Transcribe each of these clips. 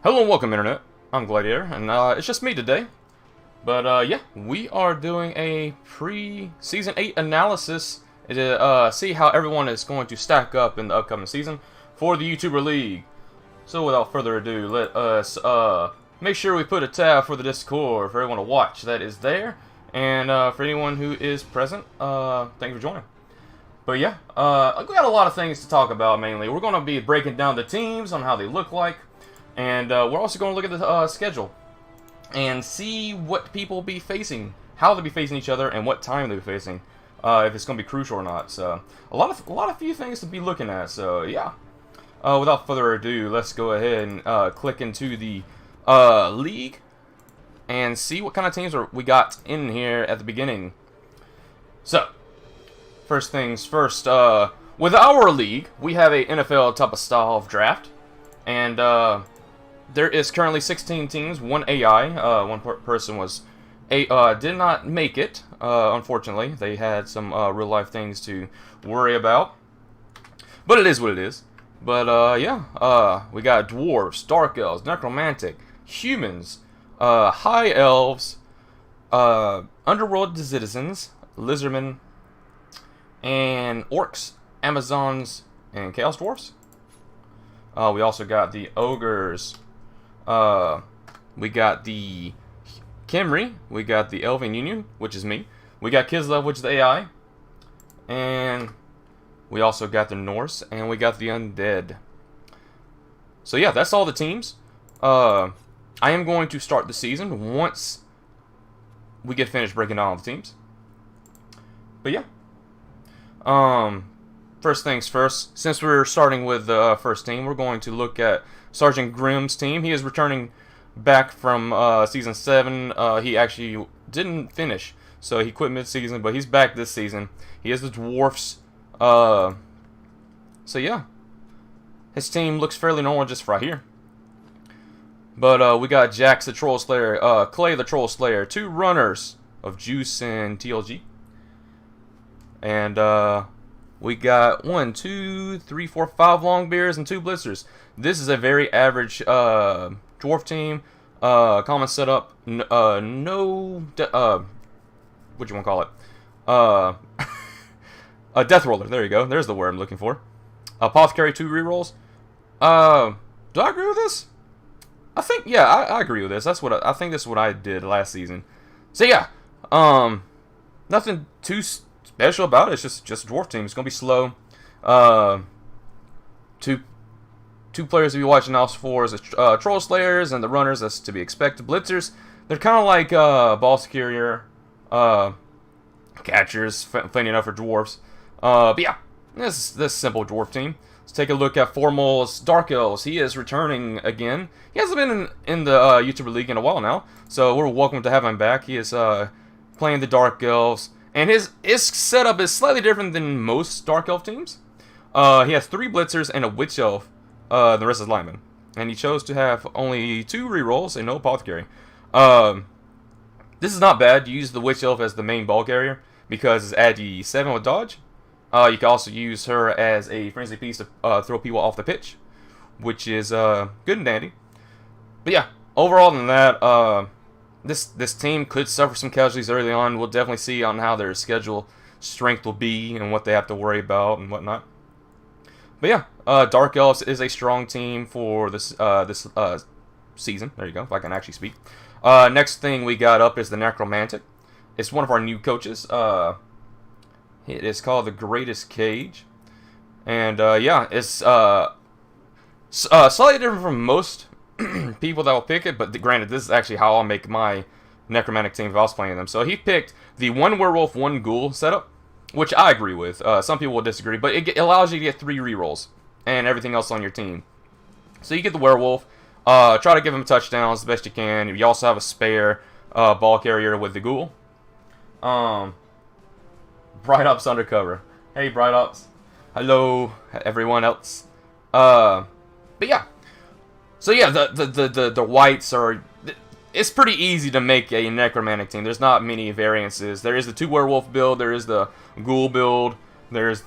Hello and welcome, Internet. I'm Gladiator, and it's just me today. But yeah, we are doing a pre-Season 8 analysis to see how everyone is going to stack up in the upcoming season for the YouTuber League. So without further ado, let us make sure we put a tab for the Discord for everyone to watch that is there. And for anyone who is present, thanks for joining. But yeah, we got a lot of things to talk about mainly. We're going to be breaking down the teams on how they look like. And we're also going to look at the schedule and see what people will be facing, how they'll be facing each other, and what time they'll be facing, if it's going to be crucial or not. So a lot of few things to be looking at. So yeah, without further ado, let's go ahead and click into the league and see what kind of teams we got in here at the beginning. So first things first, with our league, we have a NFL type of style of draft, and there is currently 16 teams, one AI. One person did not make it, unfortunately. They had some real life things to worry about. But it is what it is. But yeah, we got Dwarves, Dark Elves, Necromantic, Humans, High Elves, Underworld Citizens, Lizardmen, and Orcs, Amazons, and Cows Dwarfs. We also got the Ogres. We got the Kimray, we got the Elven Union, which is me. We got Kislev, which is the AI. And we also got the Norse, and we got the Undead. So yeah, that's all the teams. I am going to start the season once we get finished breaking down all the teams. But yeah. First things first, since we're starting with the first team, we're going to look at Sergeant Grimm's team. He is returning back from Season 7. He actually didn't finish, so he quit mid-season, but he's back this season. He is the Dwarfs. So yeah, his team looks fairly normal just right here. But we got Jax the Troll Slayer, Clay the Troll Slayer, 2 runners of Juice and TLG. And we got 1, 2, 3, 4, 5 Longbeards and 2 Blitzers. This is a very average dwarf team. Common setup. What you want to call it? A Death Roller. There you go. There's the word I'm looking for. Apothecary, 2 rerolls. Do I agree with this? I think I agree with this. That's what I think. This is what I did last season. So yeah, nothing too special about it. It's just a dwarf team. It's gonna be slow. Two players to be watching out for is the Troll Slayers and the runners. That's to be expected. Blitzers, they're kind of like ball carrier catchers, funny enough for dwarves. But yeah, this simple dwarf team. Let's take a look at Formal's Dark Elves. He is returning again. He hasn't been in the YouTuber League in a while now, so we're welcome to have him back. He is playing the Dark Elves. And his setup is slightly different than most Dark Elf teams. He has 3 Blitzers and a Witch Elf. The rest is linemen. And he chose to have only 2 rerolls and no Apothecary. This is not bad. You use the Witch Elf as the main ball carrier because it's adi 7 with dodge. You can also use her as a frenzy piece to throw people off the pitch, which is good and dandy. But yeah, overall than that, This team could suffer some casualties early on. We'll definitely see on how their schedule strength will be and what they have to worry about and whatnot. But yeah, Dark Elves is a strong team for this season. There you go, if I can actually speak. Next thing we got up is the Necromantic. It's one of our new coaches. It is called the Greatest Cage. And yeah, it's slightly different from most people that will pick it, but granted, this is actually how I'll make my Necromantic team if I was playing them. So he picked the 1 werewolf, 1 ghoul setup, which I agree with. Some people will disagree, but it allows you to get 3 rerolls and everything else on your team. So you get the werewolf, try to give him touchdowns the best you can. You also have a spare ball carrier with the ghoul. Bright Ops Undercover. Hey, Bright Ops. Hello, everyone else. But yeah. So yeah, the whites are... It's pretty easy to make a Necromantic team. There's not many variances. There is the 2 werewolf build. There is the ghoul build. There's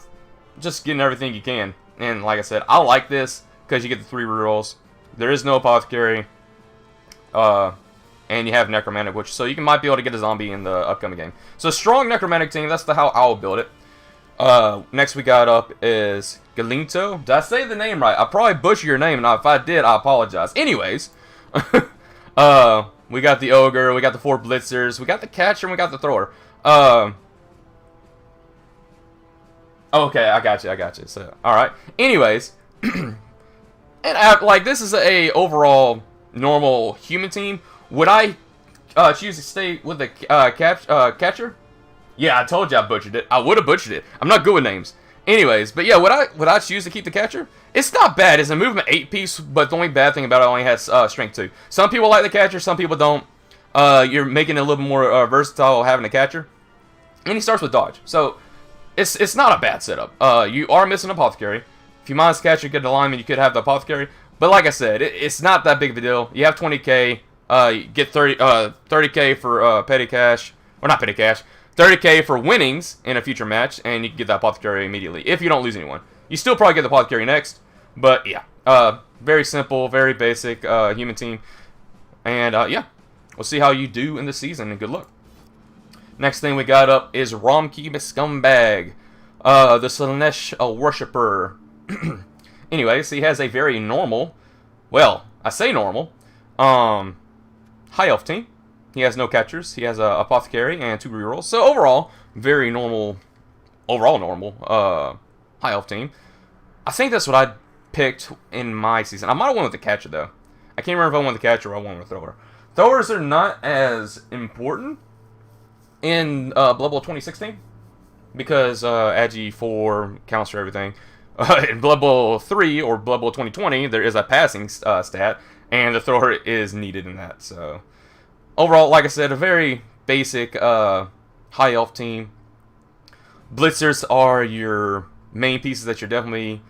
just getting everything you can. And like I said, I like this because you get the 3 rerolls. There is no apothecary. And you have Necromantic, which so you might be able to get a zombie in the upcoming game. So strong Necromantic team. That's how I'll build it. Next we got up is Galinto. Did I say the name right? I probably butchered your name, and if I did, I apologize. Anyways, we got the Ogre, we got the 4 Blitzers, we got the Catcher, and we got the Thrower. Okay, I got you. So, all right. Anyways, and like this is a overall normal human team. Would I choose to stay with the Catcher? Yeah, I told you I butchered it. I would have butchered it. I'm not good with names. Anyways, but yeah, would I choose to keep the Catcher? It's not bad. It's a movement 8 piece, but the only bad thing about it only has strength 2. Some people like the Catcher, some people don't. You're making it a little more versatile having a Catcher, and he starts with dodge. So it's not a bad setup. You are missing Apothecary. If you minus Catcher, get the lineman, you could have the Apothecary. But like I said, it's not that big of a deal. You have 20k. You get 30k for petty cash, or not petty cash. 30k for winnings in a future match, and you can get the Apothecary immediately, if you don't lose anyone. You still probably get the Apothecary next, but yeah. Very simple, very basic human team. And yeah, we'll see how you do in the season, and good luck. Next thing we got up is Romki the Scumbag, the Slanesh Worshipper. Anyways, he has a very normal, well, I say normal, High Elf team. He has no catchers. He has a Apothecary and 2 rerolls. So overall, very normal, High Elf team. I think that's what I picked in my season. I might have won with the Catcher, though. I can't remember if I won with the Catcher or I won with the Thrower. Throwers are not as important in Blood Bowl 2016 because Agi 4 counts for everything. In Blood Bowl 3 or Blood Bowl 2020, there is a passing stat, and the Thrower is needed in that, so... Overall, like I said, a very basic High Elf team. Blitzers are your main pieces that you're definitely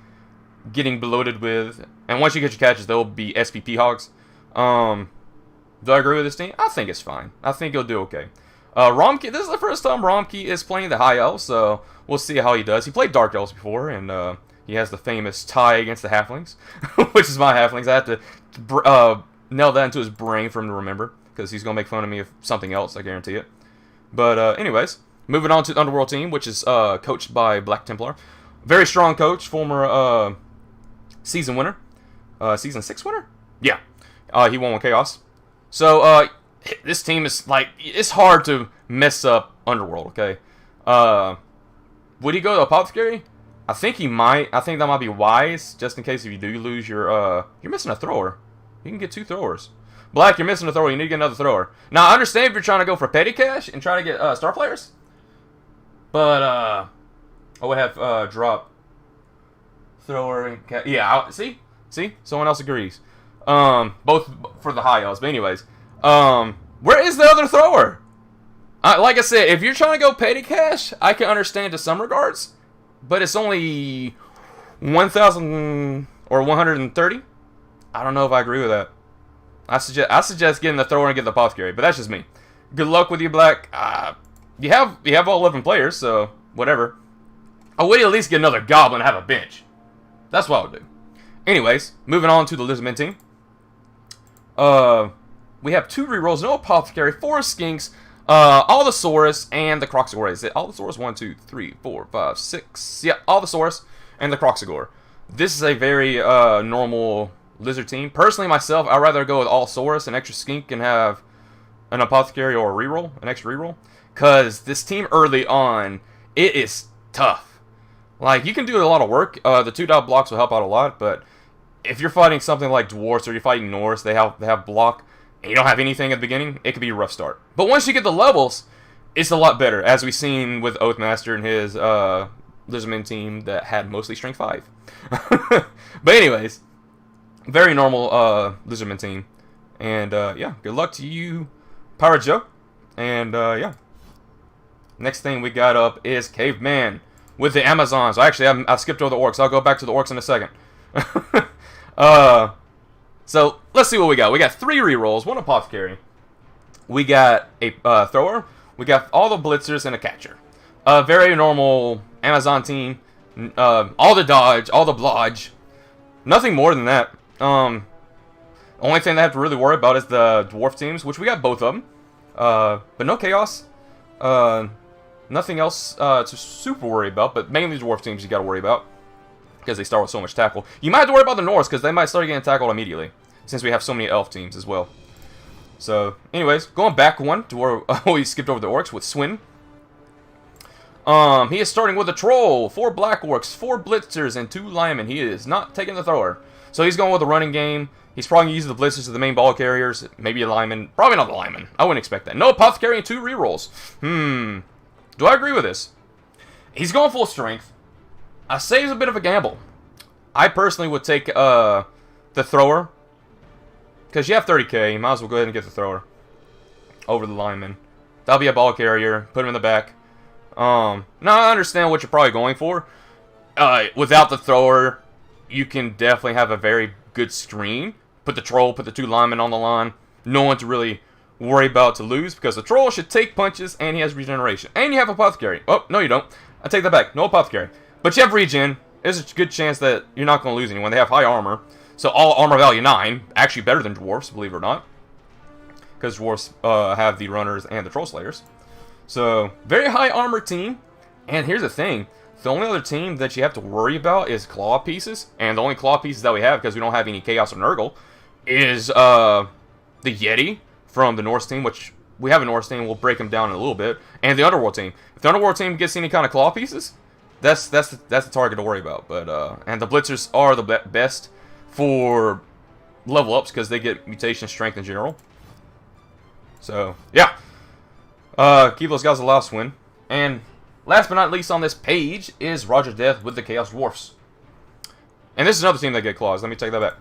getting bloated with. And once you get your catches, they'll be SPP hogs. Do I agree with this team? I think it's fine. I think he'll do okay. Romki, this is the first time Romki is playing the High Elves, so we'll see how he does. He played Dark Elves before, and he has the famous tie against the Halflings, which is my Halflings. I have to nail that into his brain for him to remember, because he's going to make fun of me of something else, I guarantee it. But anyways, moving on to the Underworld team, which is coached by Black Templar. Very strong coach, former season winner. Season 6 winner? Yeah. He won with Chaos. So, this team is, like, it's hard to mess up Underworld, okay? Would he go to Apothecary? I think he might. I think that might be wise, just in case if you do lose your, you're missing a thrower. You can get 2 throwers. Black, you're missing a thrower. You need to get another thrower. Now, I understand if you're trying to go for petty cash and try to get star players. But, I would have drop thrower and cash. Yeah, see? Someone else agrees. Both for the High Elves. But anyways, where is the other thrower? Like I said, if you're trying to go petty cash, I can understand to some regards. But it's only 1,000 or 130. I don't know if I agree with that. I suggest getting the thrower and get the Apothecary, but that's just me. Good luck with you, Black. You have all 11 players, so whatever. I would at least get another Goblin and have a bench. That's what I would do. Anyways, moving on to the Lizardmen team. We have 2 rerolls, no Apothecary, 4 Skinks, Allosaurus, and the Croxagore. Is it Allosaurus? 1, 2, 3, 4, 5, 6. Yeah, Allosaurus and the Croxagore. This is a very normal Lizard team. Personally, myself, I'd rather go with Allosaurus, an extra Skink, and have an Apothecary or a reroll, an extra reroll. Because this team early on, it is tough. Like, you can do a lot of work. The 2-dot blocks will help out a lot, but if you're fighting something like Dwarves or you're fighting Norse, they have block, and you don't have anything at the beginning, it could be a rough start. But once you get the levels, it's a lot better, as we've seen with Oathmaster and his Lizardman team that had mostly Strength 5. But anyways, very normal Lizardman team. And yeah, good luck to you, Pirate Joe. And yeah. Next thing we got up is Caveman with the Amazons. Actually, I skipped over the Orcs. I'll go back to the Orcs in a second. So, let's see what we got. We got 3 rerolls, 1 Apothecary. We got a Thrower. We got all the Blitzers and a Catcher. Very normal Amazon team. All the dodge, all the blodge. Nothing more than that. Only thing they have to really worry about is the Dwarf teams, which we got both of them. But no Chaos. Nothing else to super worry about, but mainly Dwarf teams you got to worry about. Because they start with so much tackle. You might have to worry about the Norse, because they might start getting tackled immediately. Since we have so many Elf teams as well. So, anyways, going back one to where we skipped over the Orcs with Swin. He is starting with a Troll, 4 Black Orcs, 4 Blitzers, and 2 Linemen. He is not taking the thrower. So he's going with a running game. He's probably going to use the Blitzers as the main ball carriers. Maybe a Lineman. Probably not the Lineman. I wouldn't expect that. No Apothecary and 2 rerolls. Do I agree with this? He's going full strength. I say it's a bit of a gamble. I personally would take the thrower. Because you have 30k, you might as well go ahead and get the thrower. Over the lineman. That'll be a ball carrier. Put him in the back. Now I understand what you're probably going for. Without the thrower, you can definitely have a very good screen. Put the troll, put the 2 linemen on the line. No one to really worry about to lose. Because the troll should take punches and he has regeneration. And you have apothecary. Oh, no you don't. I take that back. No apothecary. But you have regen. There's a good chance that you're not going to lose anyone. They have high armor. So all armor value 9. Actually better than Dwarves, believe it or not. Because Dwarves have the runners and the troll slayers. So, very high armor team. And here's the thing. The only other team that you have to worry about is claw pieces. And the only claw pieces that we have, because we don't have any Chaos or Nurgle, is the Yeti from the Norse team, which we have a Norse team. We'll break them down in a little bit. And the Underworld team. If the Underworld team gets any kind of claw pieces, that's the target to worry about. But and the Blitzers are the best for level ups because they get mutation strength in general. So yeah, keep those guys the last win. And last but not least on this page is Roger Death with the Chaos Dwarfs. And this is another team that get claws. Let me take that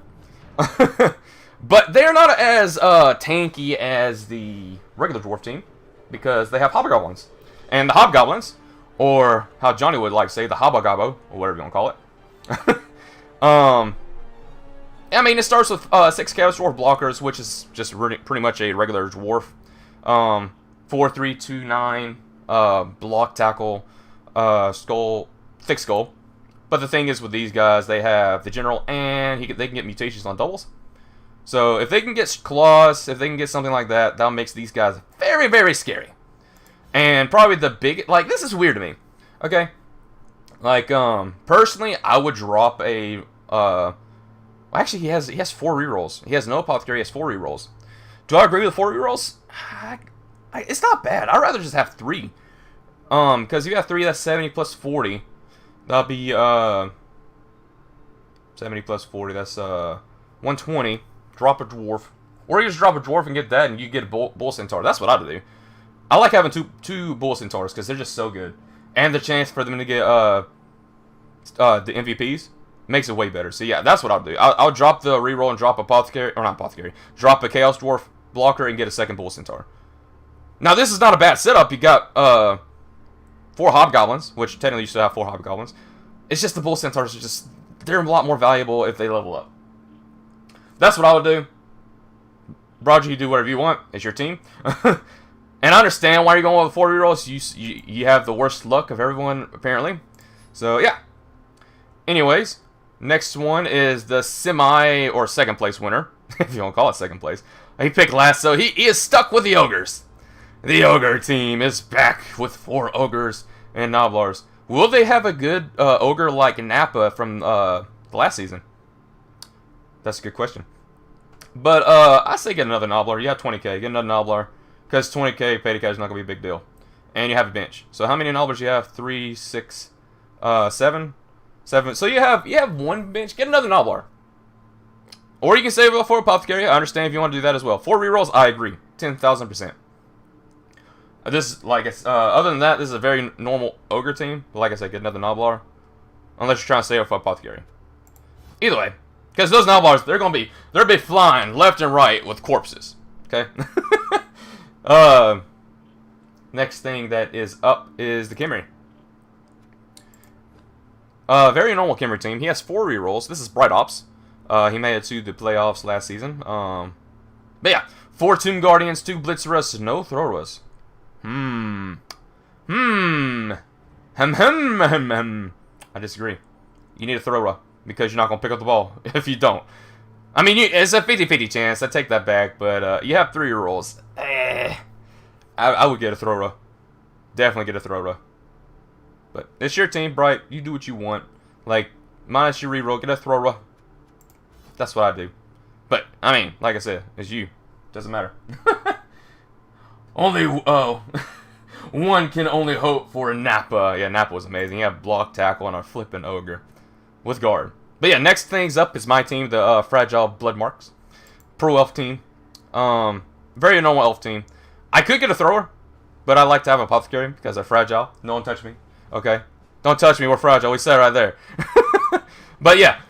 back. But they're not as tanky as the regular dwarf team because they have hobgoblins. And the hobgoblins, or how Johnny would like to say, the hobogabo, or whatever you want to call it. I mean, it starts with 6 Chaos Dwarf blockers, which is just pretty much a regular dwarf. 4, 3, 2, 9, block tackle, skull, thick skull. But the thing is with these guys, they have the general and they can get mutations on doubles. So if they can get claws, if they can get something like that, that makes these guys very, very scary. And probably the big, like, this is weird to me. Okay? Like, personally, I would drop a, actually, he has 4 rerolls. He has no apothecary, he has 4 rerolls. Do I agree with 4 rerolls? It's not bad. I'd rather just have 3. Because you have 3, that's 70 plus 40. That'll be, 70 plus 40, that's, 120. Drop a dwarf. Or you just drop a dwarf and get that, and you get a bull centaur. That's what I do. I like having two bull centaurs, because they're just so good. And the chance for them to get, the MVPs makes it way better. So yeah, that's what I'll do. I'll drop the reroll and drop apothecary, or not apothecary, drop a Chaos Dwarf blocker and get a second bull centaur. Now this is not a bad setup. You got 4 hobgoblins, which technically you should have 4 hobgoblins. It's just the bull centaurs are just, they're a lot more valuable if they level up. That's what I would do. Roger, you do whatever you want. It's your team. And I understand why you're going with 4 rerolls. You have the worst luck of everyone, apparently. So, yeah. Anyways, next one is the semi or second place winner, if you want to call it second place. He picked last, so he is stuck with the Ogres. The Ogre team is back with 4 Ogres and Noblars. Will they have a good Ogre like Nappa from the last season? That's a good question. But I say get another Noblar. You have 20k. Get another Noblar. Because 20k pay to cash is not going to be a big deal. And you have a bench. So how many Noblars you have? 3, 6, 7? 7. So you have 1 bench. Get another Noblar. Or you can save it for Apothecary. I understand if you want to do that as well. 4 rerolls, I agree. 10,000%. This, like, other than that, this is a very normal Ogre team. But like I said, get another Noblar. Unless you're trying to save it for Apothecary. Either way. Because those Noblars, they're be flying left and right with corpses. Okay? Next thing that is up is the Camry. Very normal Camry team. He has 4 rerolls. This is Bright Ops. He made it to the playoffs last season. But yeah, 4 Tomb Guardians, 2 Blitzerus, no Throwers. I disagree. You need a thrower because you're not going to pick up the ball if you don't. I mean, it's a 50-50 chance. I take that back, but you have 3 rolls. I would get a thrower. Definitely get a thrower. But it's your team, Bright. You do what you want. Like, minus your reroll, get a thrower. That's what I do. But, I mean, like I said, it's you. Doesn't matter. Only, one can only hope for a Nappa. Yeah, Nappa was amazing. He had block, tackle, and a flipping ogre. With guard. But yeah, next things up is my team, the Fragile Blood Marks. Pro Elf team. Very normal elf team. I could get a thrower, but I like to have an apothecary because they're fragile. No one touch me. Okay? Don't touch me, we're fragile. We said it right there. But yeah,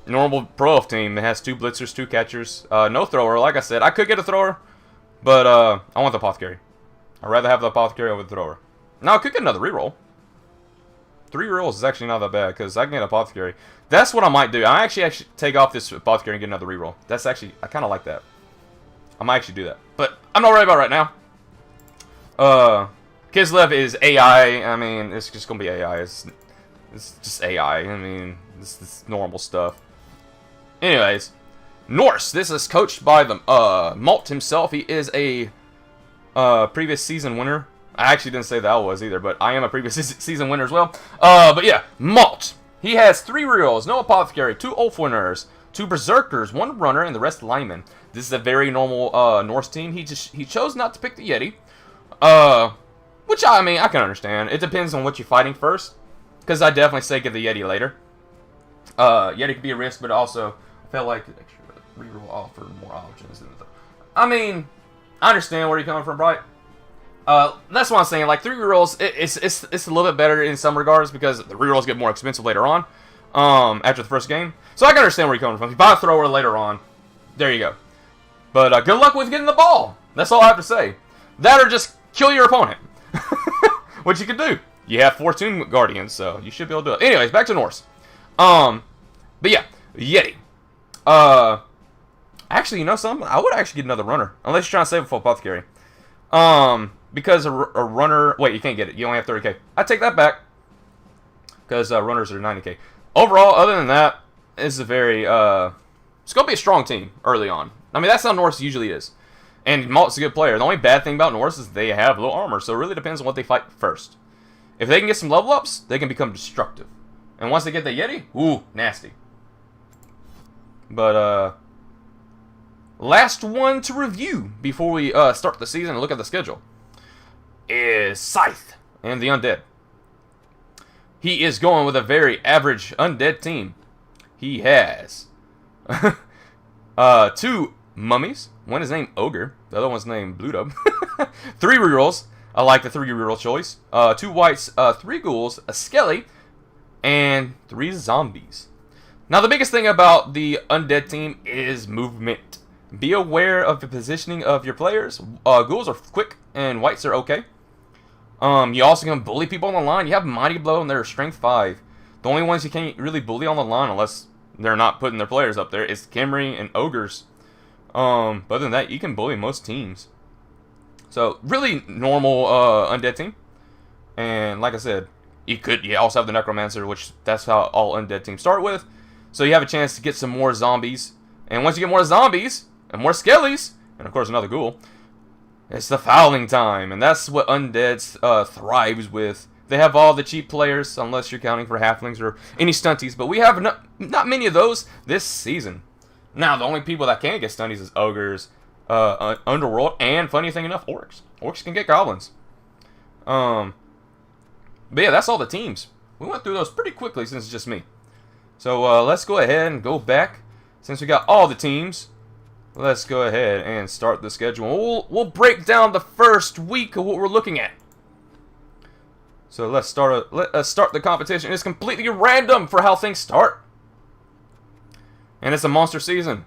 normal pro elf team. It has 2 blitzers, 2 catchers. No thrower. Like I said, I could get a thrower, but I want the apothecary. I'd rather have the apothecary over the thrower. Now, I could get another reroll. 3 rerolls is actually not that bad, because I can get apothecary. That's what I might do. I actually take off this apothecary and get another reroll. That's actually, I kind of like that. I might actually do that. But I'm not worried about it right now. Kislev is AI. I mean, it's just going to be AI. It's just AI. I mean, this normal stuff. Anyways, Norse. This is coached by the Malt himself. He is a previous season winner. I actually didn't say that I was either, but I am a previous season winner as well. But yeah, Malt. He has 3 rerolls, no apothecary, 2 Ulf winners, 2 berserkers, 1 runner, and the rest linemen. This is a very normal Norse team. He chose not to pick the Yeti, which I mean I can understand. It depends on what you're fighting first, because I definitely say get the Yeti later. Yeti could be a risk, but also I felt like extra reroll offered more options. I mean, I understand where you're coming from, Bright. That's what I'm saying. Like 3 rerolls, it's a little bit better in some regards because the rerolls get more expensive later on, after the first game. So I can understand where you're coming from. If you buy a thrower later on, there you go. But good luck with getting the ball. That's all I have to say. That or just kill your opponent, which you can do. You have 4 Tomb Guardians, so you should be able to do it. Anyways, back to Norse. But yeah, Yeti. Actually, you know something? I would actually get another runner, unless you're trying to save it for apothecary. Because a runner... Wait, you can't get it. You only have 30k. I take that back. Because runners are 90k. Overall, other than that, it's a very... it's going to be a strong team early on. I mean, that's how Norse usually is. And Malt's a good player. The only bad thing about Norse is they have low armor. So it really depends on what they fight first. If they can get some level ups, they can become destructive. And once they get the Yeti, ooh, nasty. But, last one to review before we start the season and look at the schedule is Scythe and the Undead. He is going with a very average Undead team. He has 2 mummies. One is named Ogre. The other one's named Blue Dub. 3 rerolls. I like the 3 reroll choice. 2 whites, 3 ghouls, a skelly, and 3 zombies. Now the biggest thing about the Undead team is movement. Be aware of the positioning of your players. Ghouls are quick, and whites are okay. You also can bully people on the line. You have Mighty Blow, and they're Strength 5. The only ones you can't really bully on the line, unless they're not putting their players up there, is Camry and Ogres. But other than that, you can bully most teams. So, really normal Undead team. And like I said, you also have the Necromancer, which that's how all Undead teams start with. So you have a chance to get some more zombies. And once you get more zombies, and more skellies, and of course another ghoul, it's the fouling time, and that's what Undead thrives with. They have all the cheap players, unless you're counting for halflings or any stunties, but we have not many of those this season. Now, the only people that can't get stunties is Ogres, Underworld, and funny thing enough, Orcs. Orcs can get goblins. But yeah, that's all the teams. We went through those pretty quickly since it's just me. So let's go ahead and go back. Since we got all the teams, let's go ahead and start the schedule. We'll break down the first week of what we're looking at. So let us start the competition. It's completely random for how things start. And it's a monster season.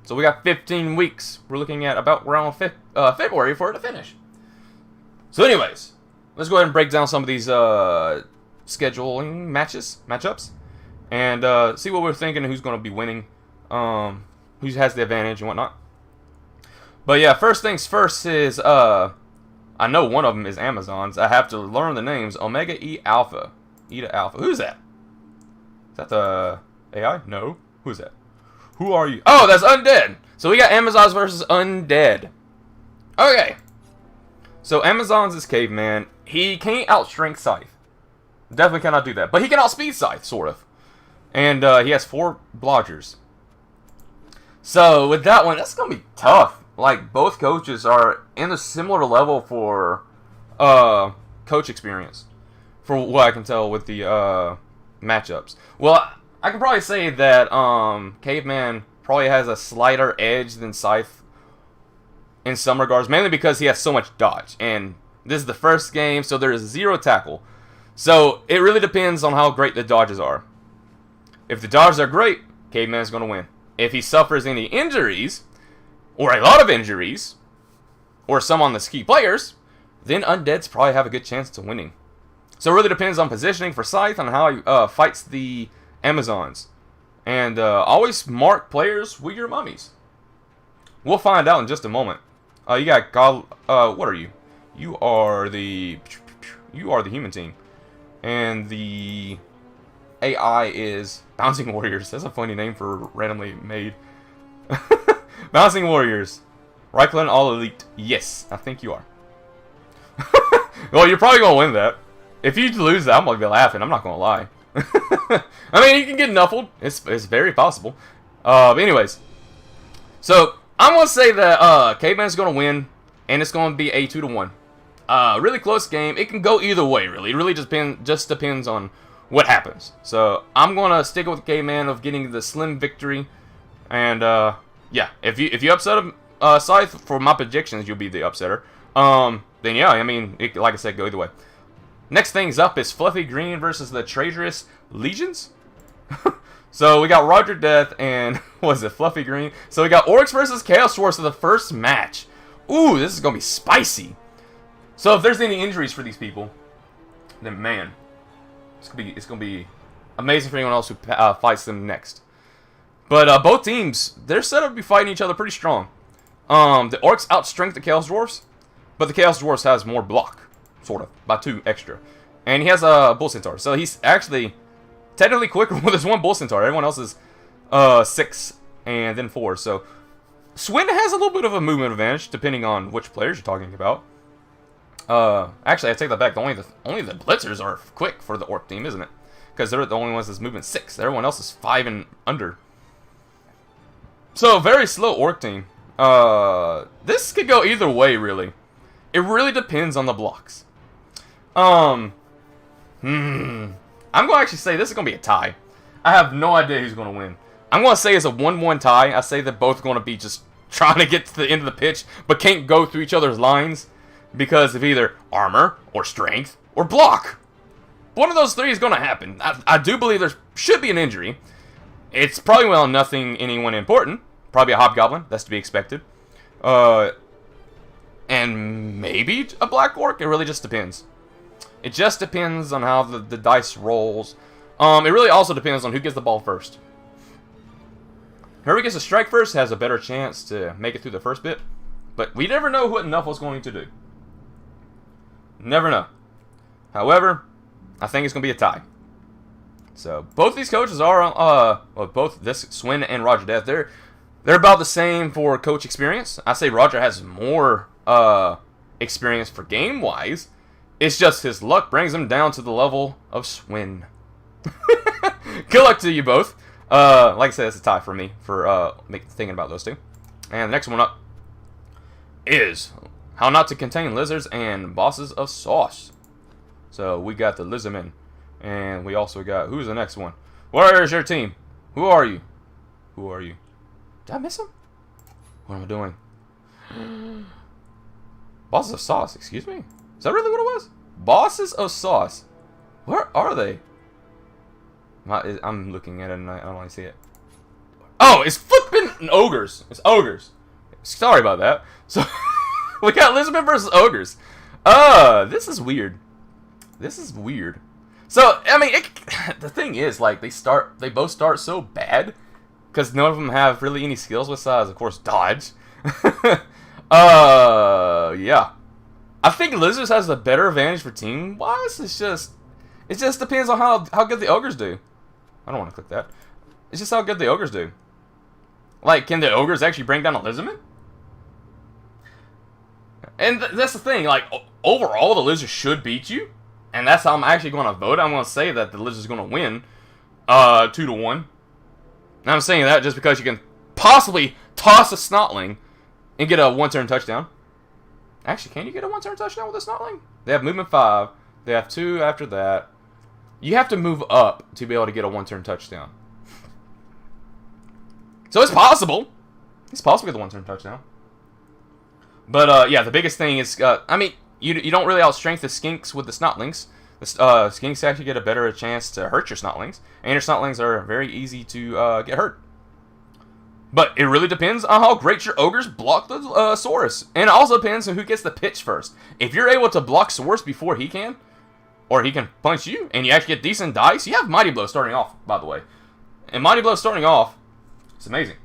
So we got 15 weeks. We're looking at about around February for it to finish. So anyways, let's go ahead and break down some of these scheduling matchups. And see what we're thinking and who's going to be winning. Who has the advantage and whatnot. But yeah, first things first is, I know one of them is Amazon's. I have to learn the names. Omega E Alpha. Eta Alpha. Who's that? Is that the AI? No. Who's that? Who are you? Oh, that's Undead. So we got Amazons versus Undead. Okay. So Amazons is Caveman. He can't outstrength Scythe. Definitely cannot do that. But he can outspeed Scythe, sort of. And he has 4 blodgers. So with that one, that's going to be tough. Like, both coaches are in a similar level for coach experience. For what I can tell with the matchups. Well, I can probably say that Caveman probably has a slighter edge than Scythe in some regards. Mainly because he has so much dodge. And this is the first game, so there is 0 tackle. So it really depends on how great the dodges are. If the dodges are great, Caveman is going to win. If he suffers any injuries, or a lot of injuries, or some on the key players, then Undeads probably have a good chance to winning. So it really depends on positioning for Scythe and how he fights the Amazons. And always mark players with your mummies. We'll find out in just a moment. You got what are you? You are the human team. And the AI is Bouncing Warriors. That's a funny name for randomly made. Bouncing Warriors. Reichland All Elite. Yes, I think you are. Well, you're probably going to win that. If you lose that, I'm going to be laughing. I'm not going to lie. I mean, you can get nuffled. It's very possible. But anyways. So, I'm going to say that Caveman's going to win. And it's going to be a 2-1. Really close game. It can go either way, really. It really just depends on what happens. So, I'm going to stick with Caveman of getting the slim victory. And, yeah. If you upset him, Scythe, for my predictions, you'll be the upsetter. Then, yeah, I mean, like I said, go either way. Next things up is Fluffy Green versus the Traitorous Legions. So, we got Roger Death and, what is it, Fluffy Green. So, we got Orcs versus Chaos Dwarfs for the first match. Ooh, this is going to be spicy. So, if there's any injuries for these people, then, man, it's going to be amazing for anyone else who fights them next. But both teams, they're set up to be fighting each other pretty strong. The Orcs outstrength the Chaos Dwarfs, but the Chaos Dwarfs has more block, sort of, by 2 extra. And he has a Bull Centaur, so he's actually technically quicker with his 1 Bull Centaur. Everyone else is 6 and then 4. So Swin has a little bit of a movement advantage, depending on which players you're talking about. Actually, I take that back. Only the Blitzers are quick for the Orc team, isn't it? Because they're the only ones that's moving 6. Everyone else is 5 and under. So, very slow Orc team. This could go either way, really. It really depends on the blocks. I'm going to actually say this is going to be a tie. I have no idea who's going to win. I'm going to say it's a 1-1 tie. I say they're both going to be just trying to get to the end of the pitch, but can't go through each other's lines because of either armor, or strength, or block. One of those 3 is going to happen. I do believe there should be an injury. It's probably, well, nothing anyone important. Probably a Hobgoblin. That's to be expected. And maybe a Black Orc. It really just depends. It just depends on how the dice rolls. It really also depends on who gets the ball first. Whoever gets a strike first has a better chance to make it through the first bit. But we never know what Nuffle's going to do. Never know. However, I think it's going to be a tie. So, both these coaches are, well, both this Swin and Roger Death, they're about the same for coach experience. I say Roger has more experience for game-wise. It's just his luck brings him down to the level of Swin. Good luck to you both. Like I said, it's a tie for me for thinking about those 2. And the next one up is How Not to Contain Lizards and Bosses of Sauce. So we got the Lizardmen. And we also got, who's the next one? Where is your team? Who are you? Who are you? Did I miss him? What am I doing? Bosses of Sauce, excuse me? Is that really what it was? Bosses of Sauce. Where are they? I'm looking at it and I don't want to see it. Oh, it's flipping Ogres. It's Ogres. Sorry about that. So, we got Lizardmen versus Ogres. This is weird. This is weird. So, I mean, the thing is, like, they both start so bad, because none of them have really any skills besides, of course, dodge. Yeah. I think Lizards has the better advantage for team-wise. It just depends on how good the Ogres do. I don't want to click that. It's just how good the Ogres do. Like, can the Ogres actually bring down a Lizardman? And that's the thing, like, overall, the Lizard should beat you. And that's how I'm actually going to vote. I'm going to say that the Lizard's going to win 2-1. And I'm saying that just because you can possibly toss a Snotling and get a one-turn touchdown. Actually, can you get a one-turn touchdown with a Snotling? They have movement 5. They have 2 after that. You have to move up to be able to get a one-turn touchdown. So it's possible. It's possible to get the one-turn touchdown. But, yeah, the biggest thing is, I mean, you don't really outstrength the Skinks with the Snotlings. The Skinks actually get a better chance to hurt your Snotlings. And your Snotlings are very easy to get hurt. But it really depends on how great your Ogres block the Saurus. And it also depends on who gets the pitch first. If you're able to block Saurus before he can, or he can punch you, and you actually get decent dice, you have Mighty Blow starting off, by the way. And Mighty Blow starting off, it's amazing.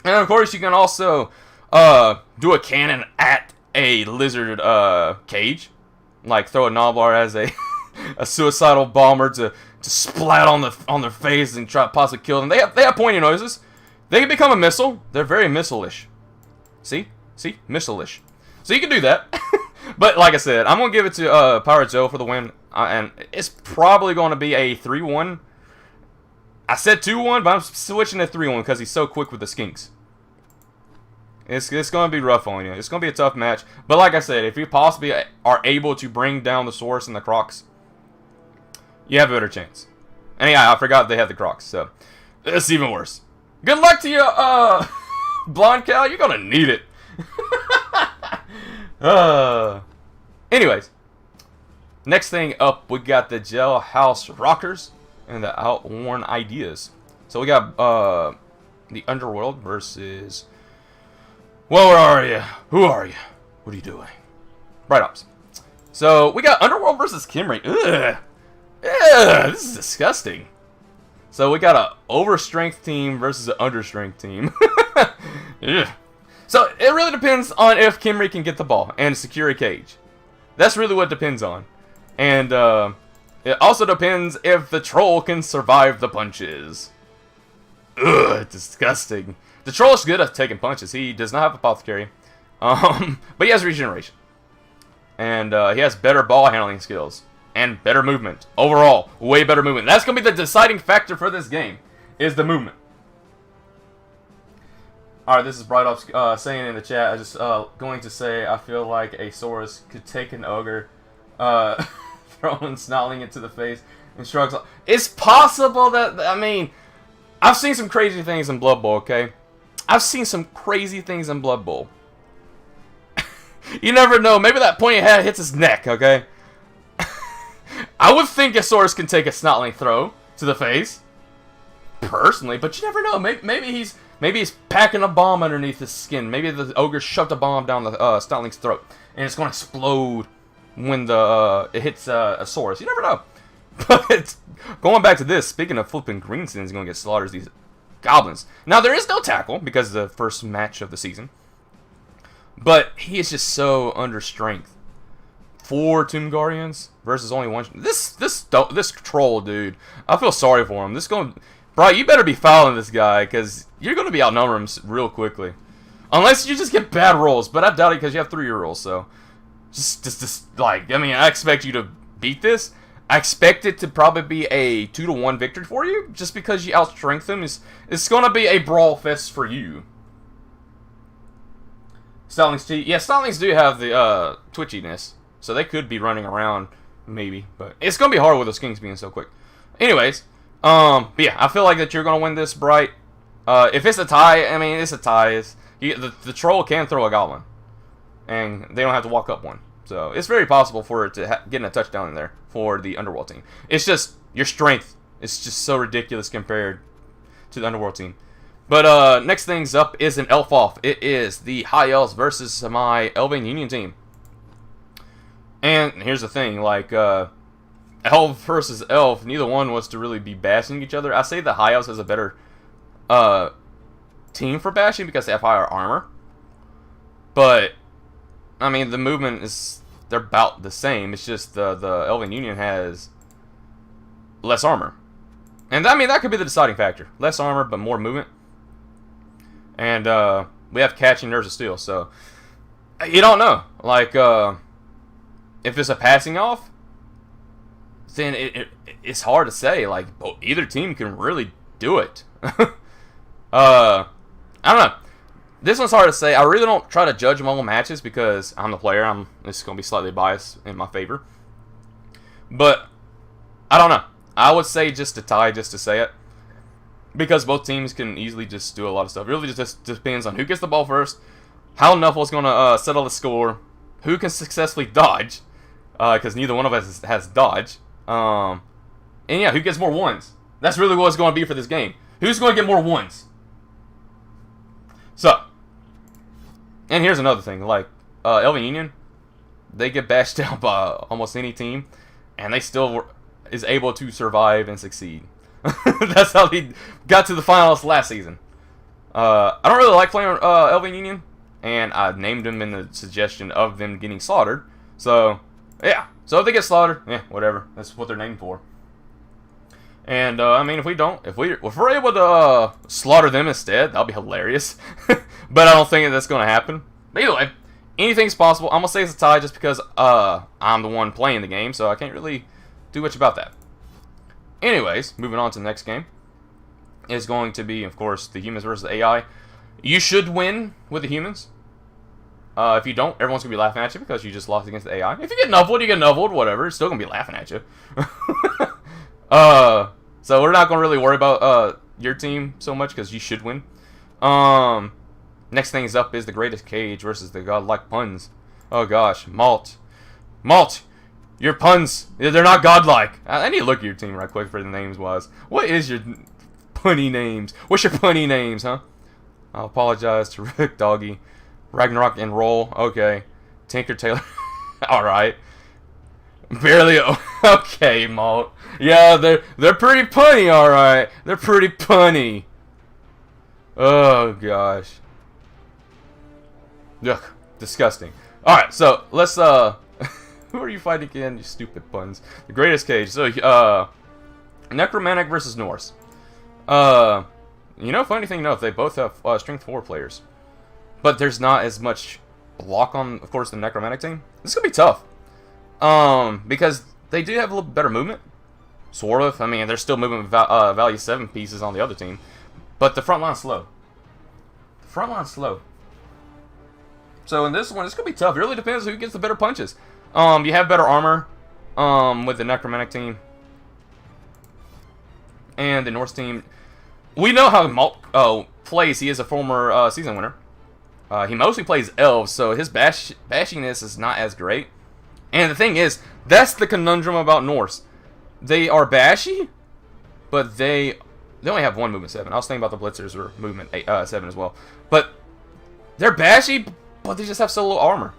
And of course, you can also do a cannon at a lizard cage. Like throw a Noblar as a a suicidal bomber to splat on their face and try to possibly kill them. They have pointy noses. They can become a missile. They're very missile-ish. See? Missile-ish. So you can do that. But like I said, I'm going to give it to Pirate Joe for the win. And it's probably going to be a 3-1. I said 2-1, but I'm switching to 3-1 because he's so quick with the Skinks. It's going to be rough on you. It's going to be a tough match. But like I said, if you possibly are able to bring down the Saurus and the Crocs, you have a better chance. And yeah, I forgot they have the Crocs, so it's even worse. Good luck to you, Blonde Cow. You're going to need it. Anyways, next thing up, we got the Jailhouse Rockers and the Outworn Ideas. So we got the Underworld versus... Well, where are you? Who are you? What are you doing? Right ops. So we got Underworld versus Kimray. Ugh. Ugh, this is disgusting. So we got a overstrength team versus an understrength team. So it really depends on if Kimray can get the ball and secure a cage. That's really what it depends on. And it also depends if the troll can survive the punches. Ugh, disgusting. The troll is good at taking punches. He does not have apothecary. But he has regeneration. And he has better ball handling skills. And better movement. Overall, way better movement. That's going to be the deciding factor for this game. Is the movement. Alright, this is Bright Ops saying in the chat. I was just going to say, I feel like a Saurus could take an Ogre. Throwing Snotling into the face. And shrugs. It's possible that, I mean... I've seen some crazy things in Blood Bowl, okay? I've seen some crazy things in Blood Bowl. You never know. Maybe that pointy head hits his neck, okay? I would think a Saurus can take a Snotling throw to the face. Personally, but you never know. Maybe he's packing a bomb underneath his skin. Maybe the Ogre shoved a bomb down the Snotling's throat. And it's going to explode when it hits a Saurus. You never know. But going back to this, speaking of flipping Greensin's going to get slaughtered, these goblins. Now, there is no tackle because of the first match of the season. But he is just so under strength. 4 Tomb Guardians versus only 1. This troll, dude. I feel sorry for him. Bro, you better be fouling this guy because you're going to be outnumbering him real quickly. Unless you just get bad rolls. But I doubt it because you have 3-year rolls. So, just like, I mean, I expect you to beat this. I expect it to probably be a 2-1 victory for you, just because you outstrength them. It's going to be a brawl fest for you. Snotlings, yeah, Snotlings do have the twitchiness, so they could be running around, maybe, but it's going to be hard with those kings being so quick. Anyways, but yeah, I feel like that you're going to win this, Bright. If it's a tie, I mean, it's a tie. The troll can throw a goblin, and they don't have to walk up one. So, it's very possible for it to get a touchdown in there for the Underworld team. It's just, your strength is just so ridiculous compared to the Underworld team. But, next things up is an Elf off. It is the High Elves versus my Elven Union team. And here's the thing, like, Elf versus Elf, neither one wants to really be bashing each other. I say the High Elves has a better team for bashing because they have higher armor. But... I mean, the movement is, they're about the same. It's just the Elven Union has less armor. And I mean, that could be the deciding factor. Less armor, but more movement. And we have catching Nerves of Steel, so you don't know. Like, if it's a passing off, then it's hard to say. Like, either team can really do it. I don't know. This one's hard to say. I really don't try to judge my own matches because I'm the player. This is going to be slightly biased in my favor. But, I don't know. I would say just a tie, just to say it. Because both teams can easily just do a lot of stuff. It really just depends on who gets the ball first, how Nuffle's going to settle the score, who can successfully dodge, because neither one of us has dodge. And yeah, who gets more ones. That's really what it's going to be for this game. Who's going to get more ones? So, and here's another thing, like, Elven Union, they get bashed down by almost any team, and they still is able to survive and succeed. That's how they got to the finals last season. I don't really like playing Elven Union, and I named them in the suggestion of them getting slaughtered. So, yeah. So if they get slaughtered, yeah, whatever. That's what they're named for. And, I mean, if we're able to slaughter them instead, that'll be hilarious. But I don't think that's going to happen. But either way, anything's possible. I'm going to say it's a tie just because I'm the one playing the game, so I can't really do much about that. Anyways, moving on to the next game is going to be, of course, the humans versus the AI. You should win with the humans. If you don't, everyone's going to be laughing at you because you just lost against the AI. If you get nuffled, you get nuffled, whatever. It's still going to be laughing at you. So we're not going to really worry about your team so much because you should win. Next thing is up is the Greatest Cage versus the Godlike Puns. Oh gosh, Malt, your puns, they're not godlike. I need to look at your team right quick for the names wise. What is your punny names? What's your punny names, huh? I'll apologize to Rick, Doggy, Ragnarok, and Roll. Okay, Tinker Tailor. All right. Barely. Okay, Malt. Yeah, they're pretty punny. All right, they're pretty punny. Oh gosh. Ugh, disgusting. All right, so let's who are you fighting again? You stupid puns. The Greatest Cage. So Necromantic versus Norse. You know, funny thing enough, they both have strength 4 players, but there's not as much block on, of course, the Necromantic team. This is gonna be tough. Because they do have a little better movement, sort of. I mean, they're still moving value 7 pieces on the other team, but the front line's slow. The front line's slow. So in this one, it's gonna be tough. It really depends who gets the better punches. You have better armor, with the Necromantic team, and the Norse team. We know how Malt plays. He is a former season winner. He mostly plays elves, so his bashiness is not as great. And the thing is, that's the conundrum about Norse. They are bashy, but they only have one movement 7. I was thinking about the Blitzers were movement 7 as well. But they're bashy, but they just have so little armor.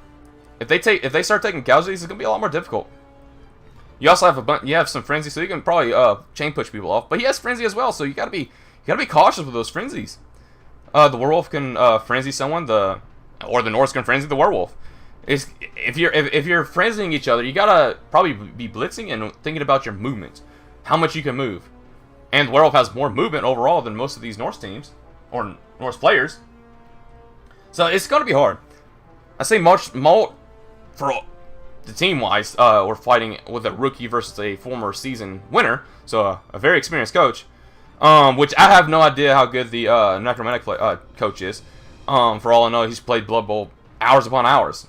If they start taking casualties, it's gonna be a lot more difficult. You also have some frenzy, so you can probably chain push people off. But he has frenzy as well, so you gotta be cautious with those frenzies. The werewolf can frenzy someone, or the Norse can frenzy the werewolf. If you're frenzying each other, you gotta probably be blitzing and thinking about your movement, how much you can move. And the werewolf has more movement overall than most of these Norse teams or Norse players, so it's gonna be hard. I say Malt for the team-wise. We're fighting with a rookie versus a former season winner, so a very experienced coach. Which I have no idea how good the Necromantic coach is. For all I know, he's played Blood Bowl hours upon hours.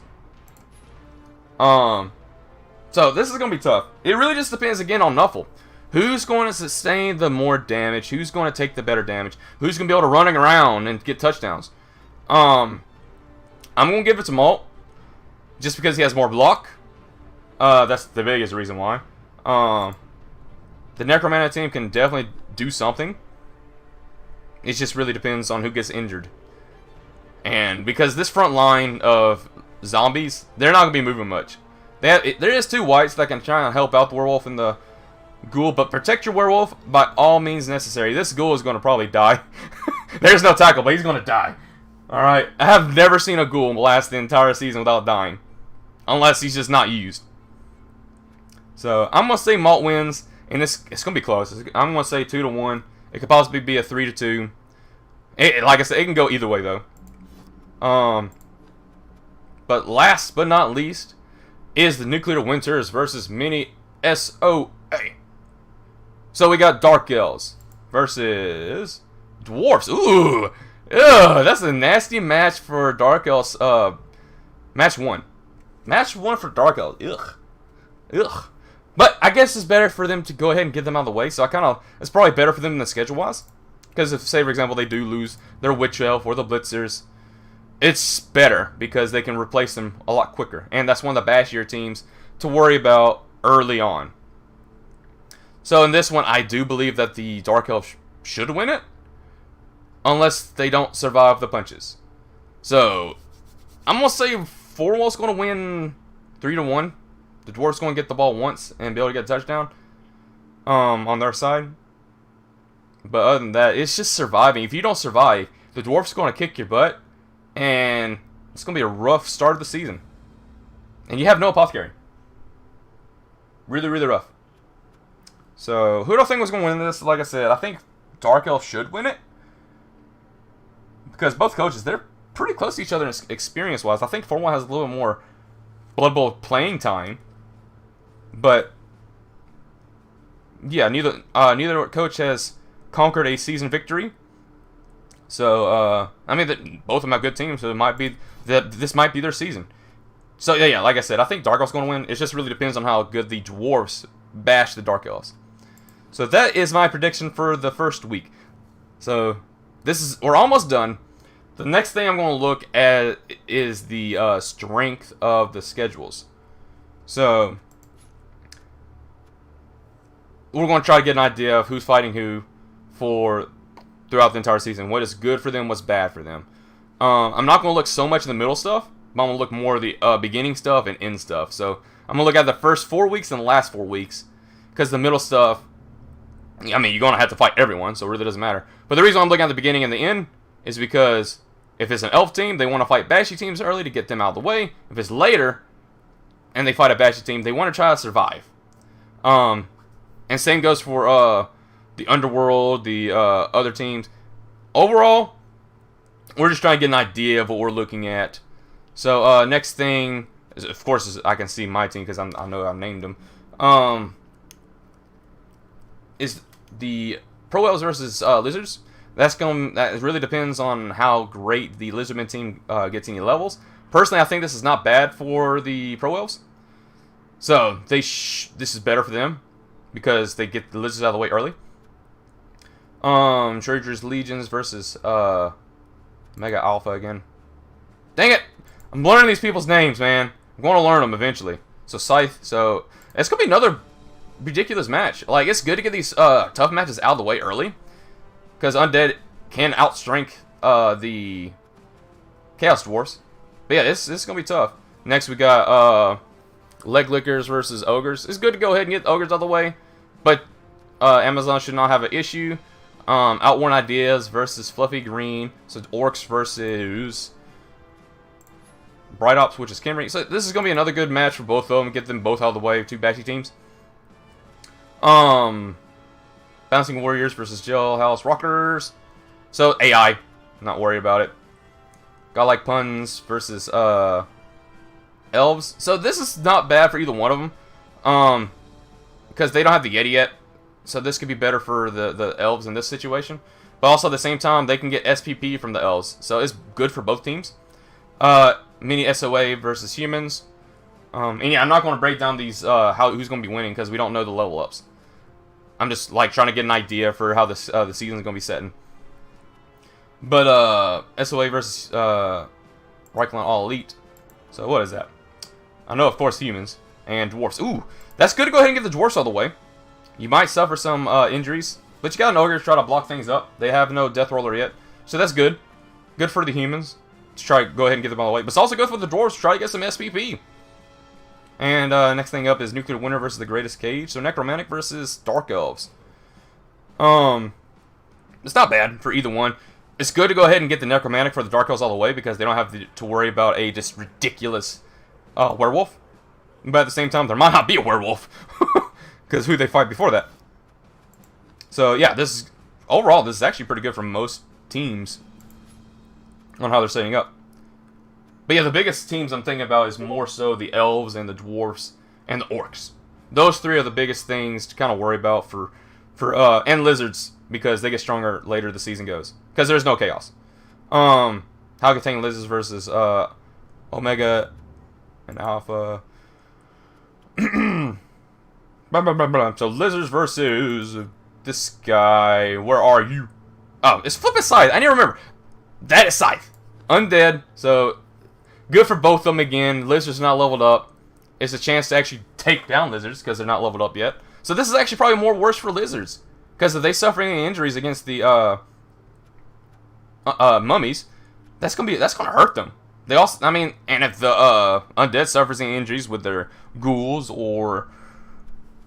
So this is going to be tough. It really just depends again on Nuffle. Who's going to sustain the more damage? Who's going to take the better damage? Who's going to be able to running around and get touchdowns? I'm going to give it to Malt, just because he has more block. That's the biggest reason why. The Necromantic team can definitely do something. It just really depends on who gets injured. And because this front line of zombies, they're not going to be moving much. There is 2 whites that can try and help out the werewolf and the ghoul, but protect your werewolf by all means necessary. This ghoul is going to probably die. There's no tackle, but he's going to die. Alright, I have never seen a ghoul last the entire season without dying. Unless he's just not used. So, I'm going to say Malt wins. And it's going to be close. I'm going to say 2-1. It could possibly be a 3-2. Like I said, it can go either way though. But last but not least is the Nuclear Winters versus Mini SOA. So we got Dark Elves versus Dwarves. Ooh, ugh, that's a nasty match for Dark Elves. Match 1 for Dark Elves. Ugh. But I guess it's better for them to go ahead and get them out of the way. So it's probably better for them than schedule-wise. Because if, say, for example, they do lose their Witch Elf or the Blitzers, it's better because they can replace them a lot quicker. And that's one of the bashier teams to worry about early on. So in this one, I do believe that the Dark Elves should win it. Unless they don't survive the punches. So, I'm going to say Forwell's going to win 3-1. The Dwarves going to get the ball once and be able to get a touchdown on their side. But other than that, it's just surviving. If you don't survive, the Dwarves are going to kick your butt. And it's going to be a rough start of the season. And you have no apothecary. Really, really rough. So, who do I think was going to win this? Like I said, I think Dark Elf should win it. Because both coaches, they're pretty close to each other experience-wise. I think Forwell has a little bit more Blood Bowl playing time. But, yeah, neither coach has conquered a season victory. So, I mean, both of them have good teams, so this might be their season. So, yeah, like I said, I think Dark Elf's going to win. It just really depends on how good the Dwarves bash the Dark Elves. So that is my prediction for the first week. So we're almost done. The next thing I'm going to look at is the strength of the schedules. So we're going to try to get an idea of who's fighting who throughout the entire season. What is good for them, what's bad for them. I'm not going to look so much in the middle stuff, but I'm going to look more at the beginning stuff and end stuff. So I'm going to look at the first 4 weeks and the last 4 weeks. Because the middle stuff, I mean, you're going to have to fight everyone, so it really doesn't matter. But the reason I'm looking at the beginning and the end is because if it's an elf team, they want to fight bashy teams early to get them out of the way. If it's later and they fight a bashy team, they want to try to survive. And same goes for the Underworld, the other teams. Overall, we're just trying to get an idea of what we're looking at. So next thing, is, of course, I can see my team because I know I named them. Is the Pro Elves versus Lizards. That really depends on how great the Lizardman team gets any levels. Personally, I think this is not bad for the Pro Elves. So this is better for them because they get the Lizards out of the way early. Treasure's Legions versus Mega Alpha again. Dang it! I'm learning these people's names, man. I'm going to learn them eventually. So Scythe. So it's gonna be another ridiculous match. Like, it's good to get these tough matches out of the way early, because Undead can outstrength the Chaos Dwarfs. But yeah, this is gonna be tough. Next we got Leg Lickers versus Ogres. It's good to go ahead and get the Ogres out of the way, but Amazon should not have an issue. Outworn Ideas versus Fluffy Green. So Orcs versus Bright Ops, which is Camry. So this is gonna be another good match for both of them. Get them both out of the way. Two bashy teams. Bouncing Warriors versus Jailhouse Rockers. So AI, not worried about it. Godlike Puns versus Elves. So this is not bad for either one of them. Because they don't have the Yeti yet. So this could be better for the Elves in this situation. But also at the same time, they can get SPP from the Elves. So it's good for both teams. Mini SOA versus Humans. And yeah, I'm not going to break down these who's going to be winning because we don't know the level ups. I'm just like trying to get an idea for how the season's going to be setting. But SOA versus Reichland All Elite. So what is that? I know, of course, Humans and Dwarfs. Ooh, that's good to go ahead and get the Dwarfs out of the way. You might suffer some injuries, but you got an Ogre to try to block things up. They have no Death Roller yet, so that's good. Good for the Humans to try to go ahead and get them out of the way. But it's also good for the Dwarves to try to get some SPP. And next thing up is Nuclear Winter versus the Greatest Cage. So Necromantic versus Dark Elves. It's not bad for either one. It's good to go ahead and get the Necromantic for the Dark Elves all the way because they don't have to worry about a just ridiculous werewolf. But at the same time, there might not be a werewolf because who they fight before that. So yeah, overall this is actually pretty good for most teams on how they're setting up. But yeah, the biggest teams I'm thinking about is more so the Elves and the Dwarves and the Orcs. Those three are the biggest things to kind of worry about for and Lizards, because they get stronger later the season goes. Because there's no chaos. How contain Lizards versus Omega and Alpha. So Lizards versus this guy. Where are you? Oh, it's flipping Scythe. I need to remember. That is Scythe. Undead. So good for both of them again. Lizards not leveled up. It's a chance to actually take down Lizards because they're not leveled up yet. So this is actually probably more worse for Lizards, because if they suffer any injuries against the mummies, that's gonna hurt them. They also, I mean, and if the undead suffers any injuries with their ghouls or,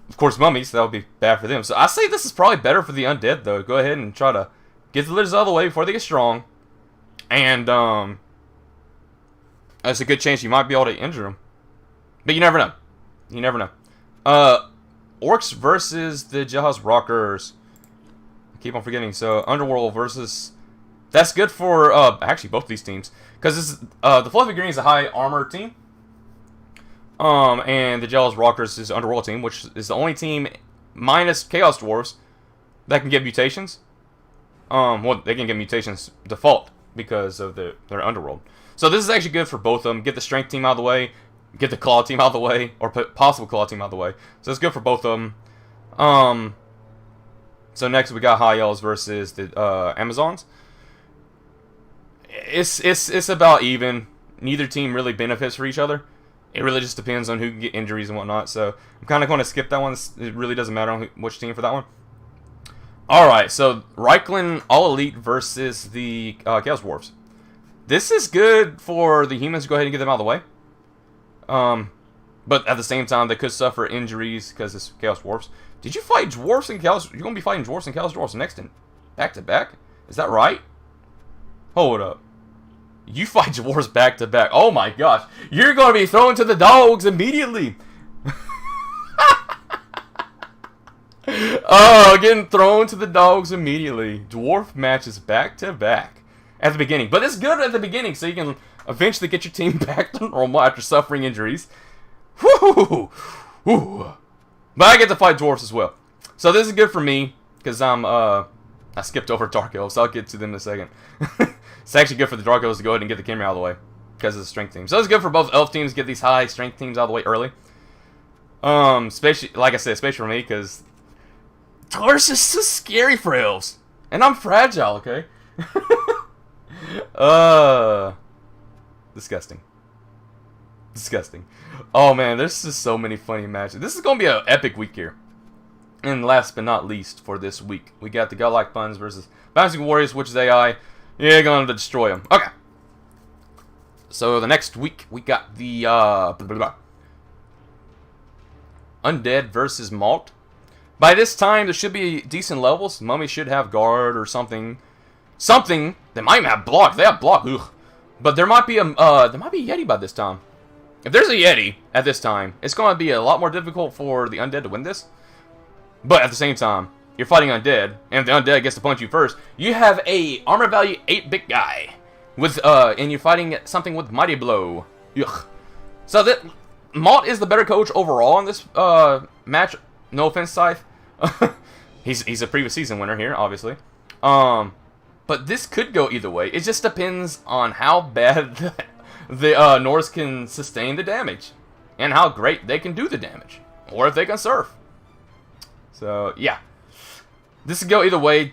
of course, mummies, that would be bad for them. So I say this is probably better for the undead, though. Go ahead and try to get the Lizards out of the way before they get strong, and there's a good chance you might be able to injure them, but you never know. You never know. Orcs versus the Jailhouse Rockers. I keep on forgetting. So Underworld versus. That's good for actually both these teams, because this is the Fluffy Green is a high armor team. And the Jailhouse Rockers is Underworld team, which is the only team minus Chaos Dwarfs that can get mutations. Well, they can get mutations default because of their Underworld. So this is actually good for both of them. Get the Strength team out of the way. Get the Claw team out of the way, or possible Claw team out of the way. So it's good for both of them. So next we got High Elves versus the Amazons. It's about even. Neither team really benefits for each other. It really just depends on who can get injuries and whatnot. So I'm kind of going to skip that one. It really doesn't matter on which team for that one. All right, so Reichland All Elite versus the Cows Dwarfs. This is good for the humans to go ahead and get them out of the way. But at the same time, they could suffer injuries because it's Chaos Dwarfs. Did you fight Dwarfs and Chaos? You're going to be fighting Dwarfs and Chaos Dwarfs next in back to back? Is that right? Hold up. You fight Dwarfs back to back. Oh my gosh. You're going to be thrown to the dogs immediately. Oh, getting thrown to the dogs immediately. Dwarf matches back to back at the beginning. But it's good at the beginning, so you can eventually get your team back to normal after suffering injuries. Woo! Woo! But I get to fight dwarfs as well. So this is good for me, because I skipped over Dark Elves, so I'll get to them in a second. It's actually good for the Dark Elves to go ahead and get the Camry out of the way, because of the strength team. So it's good for both elf teams to get these high strength teams out of the way early. Especially, like I said, especially for me, because Taurus is so scary for elves. And I'm fragile, okay? Disgusting. Disgusting. Oh man, there's just so many funny matches. This is going to be an epic week here. And last but not least for this week, we got the Godlike Puns versus Bouncing Warriors, which is AI. Yeah, going to destroy them. Okay. So the next week, we got the Undead versus Malt. By this time, there should be decent levels. Mummy should have guard or something. Something. They might have block. They have block. Ugh. But there might be a Yeti by this time. If there's a Yeti at this time, it's going to be a lot more difficult for the Undead to win this. But at the same time, you're fighting Undead, and if the Undead gets to punch you first, you have a armor value 8 big guy with and you're fighting something with Mighty Blow. Ugh. So that Malt is the better coach overall in this match. No offense, Scythe. he's a previous season winner here, obviously. But this could go either way. It just depends on how bad the Norse can sustain the damage, and how great they can do the damage, or if they can surf. So yeah, this could go either way.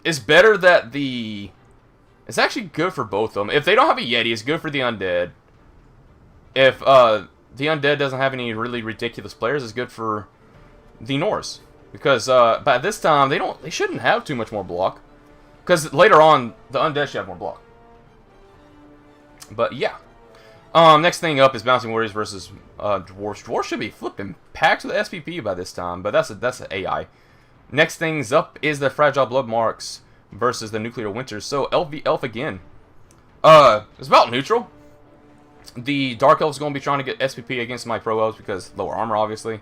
It's better that it's actually good for both of them. If they don't have a Yeti, it's good for the Undead. If the Undead doesn't have any really ridiculous players, it's good for the Norse, because by this time they shouldn't have too much more block, because later on the Undead should have more block. But yeah, next thing up is Bouncing Warriors versus Dwarves. Dwarves should be flipping packed with SPP by this time, but that's an AI. Next things up is the Fragile Blood Marks versus the Nuclear Winters. So Elf again. It's about neutral. The Dark Elves going to be trying to get SPP against my Pro Elves because lower armor, obviously.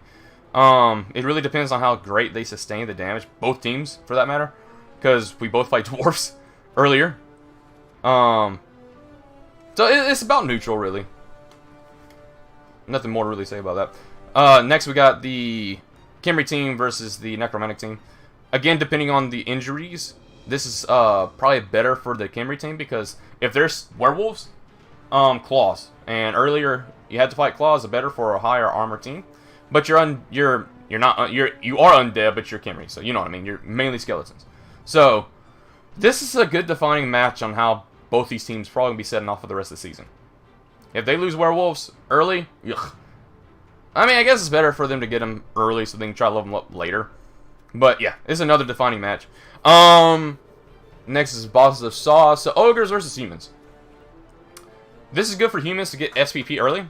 It really depends on how great they sustain the damage. Both teams, for that matter. Because we both fight Dwarfs earlier. So it's about neutral, really. Nothing more to really say about that. Next, we got the Kimray team versus the Necromantic team. Again, depending on the injuries, this is probably better for the Camry team because if there's werewolves, claws, and earlier you had to fight claws, are better for a higher armor team. But you are undead, but you're Camry, so you know what I mean. You're mainly skeletons. So this is a good defining match on how both these teams probably gonna be setting off for the rest of the season. If they lose werewolves early, ugh. I mean, I guess it's better for them to get them early so they can try to level them up later. But yeah, it's another defining match. Next is Bosses of Saw. So Ogres versus humans. This is good for humans to get SPP early.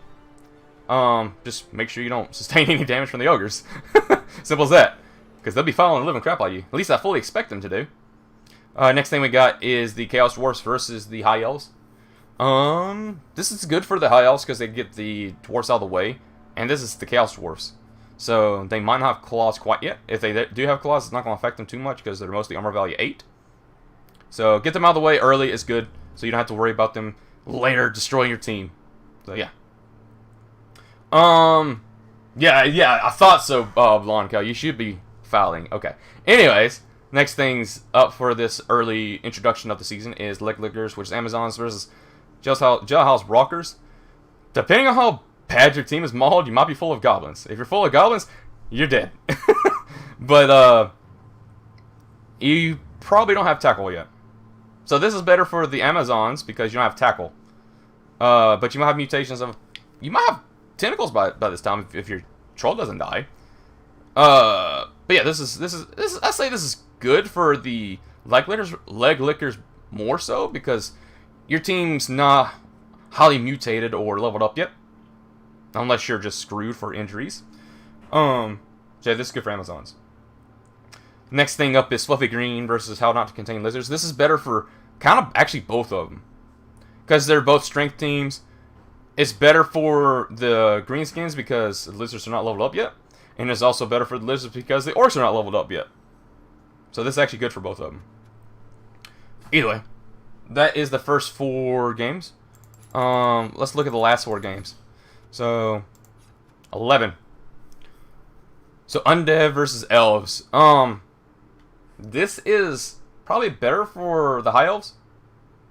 Just make sure you don't sustain any damage from the Ogres. Simple as that. Because they'll be following the living crap out of you. At least I fully expect them to do. Next thing we got is the Chaos Dwarfs versus the High Elves. This is good for the High Elves because they get the Dwarfs out of the way. And this is the Chaos Dwarfs. So they might not have claws quite yet. If they do have claws, it's not going to affect them too much because they're mostly armor value 8. So get them out of the way early is good. So you don't have to worry about them later destroying your team. So yeah. Yeah, I thought so, Blonde Cow. You should be fouling. Okay. Anyways, next things up for this early introduction of the season is Leg Lickers, which is Amazons versus Jailhouse Rockers. Depending on how bad your team is mauled, you might be full of goblins. If you're full of goblins, you're dead. But, you probably don't have tackle yet. So this is better for the Amazons because you don't have tackle. But you might have mutations of... You might have tentacles by this time if your troll doesn't die. But yeah, this is I say this is good for the leg lickers more so because your team's not highly mutated or leveled up yet. Unless you're just screwed for injuries. So yeah, this is good for Amazons. Next thing up is Fluffy Green versus How Not to Contain Lizards. This is better for kind of actually both of them. Because they're both strength teams. It's better for the Greenskins because the lizards are not leveled up yet. And it's also better for the lizards because the orcs are not leveled up yet. So this is actually good for both of them. Either way, that is the first 4 games. Let's look at the last 4 games. So, 11. So, Undead versus Elves. This is probably better for the High Elves.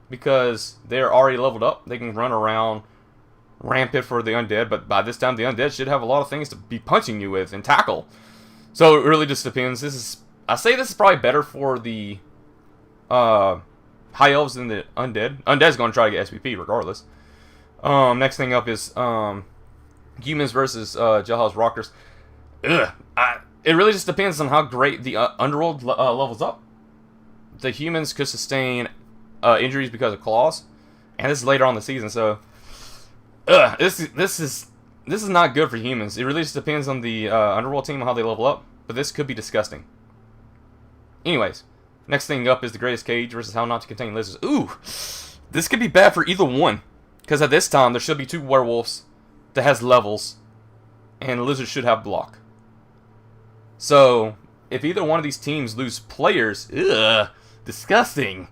Because they're already leveled up. They can run around rampant for the Undead. But by this time, the Undead should have a lot of things to be punching you with and tackle. So, it really just depends. I say this is probably better for the High Elves than the Undead. Undead's going to try to get SPP regardless. Next thing up is... humans versus Jailhouse Rockers. It really just depends on how great the Underworld levels up. The humans could sustain injuries because of claws, and this is later on in the season. So, this is not good for humans. It really just depends on the Underworld team and how they level up. But this could be disgusting. Anyways, next thing up is the Greatest Cage versus How Not to Contain Lizards. Ooh, this could be bad for either one, because at this time there should be 2 werewolves that has levels, and the lizard should have block. So, if either one of these teams lose players, disgusting.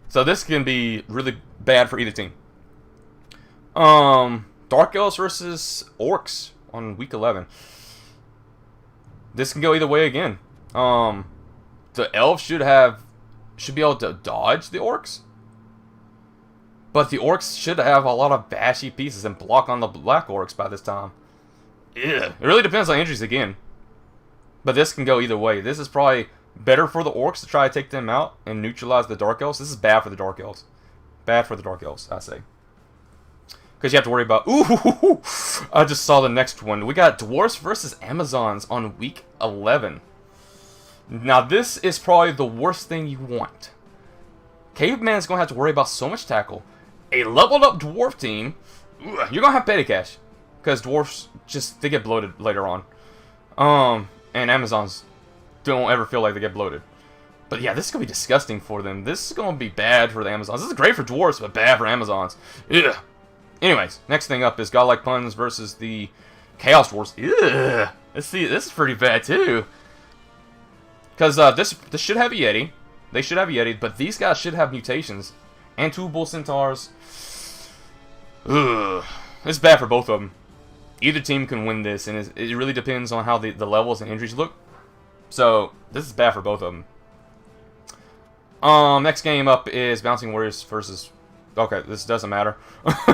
So this can be really bad for either team. Dark Elves versus Orcs on week 11. This can go either way again. The Elves should be able to dodge the Orcs. But the Orcs should have a lot of bashy pieces and block on the Black Orcs by this time. It really depends on injuries again. But this can go either way. This is probably better for the Orcs to try to take them out and neutralize the Dark Elves. This is bad for the Dark Elves. Bad for the Dark Elves, I say. Because you have to worry about... Ooh! I just saw the next one. We got Dwarves versus Amazons on week 11. Now this is probably the worst thing you want. Caveman's going to have to worry about so much tackle. A leveled up dwarf team, you're going to have petty cash. Because dwarfs, they get bloated later on. And Amazons don't ever feel like they get bloated. But yeah, this is going to be disgusting for them. This is going to be bad for the Amazons. This is great for dwarfs, but bad for Amazons. Ugh. Anyways, next thing up is Godlike Puns versus the Chaos Dwarfs. Ugh. Let's see, this is pretty bad too. Because this should have a Yeti. They should have a Yeti, but these guys should have mutations. and 2 Bull Centaurs. Ugh. It's bad for both of them. Either team can win this, and it really depends on how the levels and injuries look. So, this is bad for both of them. Next game up is Bouncing Warriors versus... Okay, this doesn't matter.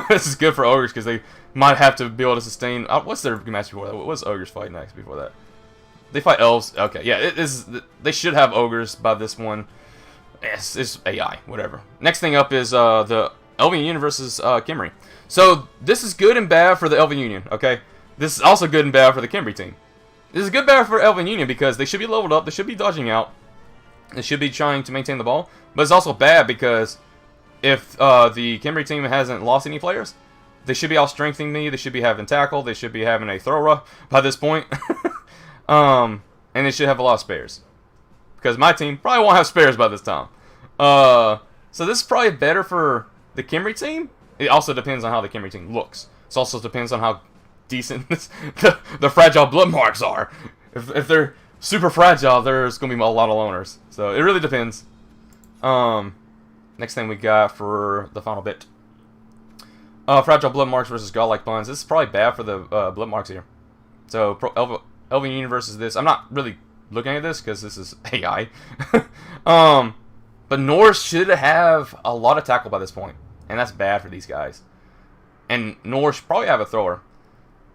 This is good for Ogres, because they might have to be able to sustain... what's their match before that? What was Ogres fight next before that? They fight Elves. Okay, yeah, they should have Ogres by this one. It's AI, whatever. Next thing up is the Elven Union versus Kimray. So, this is good and bad for the Elven Union, okay? This is also good and bad for the Camry team. This is good and bad for Elven Union because they should be leveled up, they should be dodging out, they should be trying to maintain the ball. But it's also bad because if the Camry team hasn't lost any players, they should be out-strengthening me, they should be having tackle, they should be having a thrower by this point. And they should have a lot of spares. Because my team probably won't have spares by this time. So this is probably better for the Camry team. It also depends on how the Camry team looks. It also depends on how decent the fragile blood marks are. If they're super fragile, there's going to be a lot of loners. So it really depends. Next thing we got for the final bit. Fragile blood marks versus godlike bonds. This is probably bad for the blood marks here. So Elven Union versus this. I'm not really looking at this because this is AI. But Norse should have a lot of tackle by this point. And that's bad for these guys. And Norse probably have a thrower.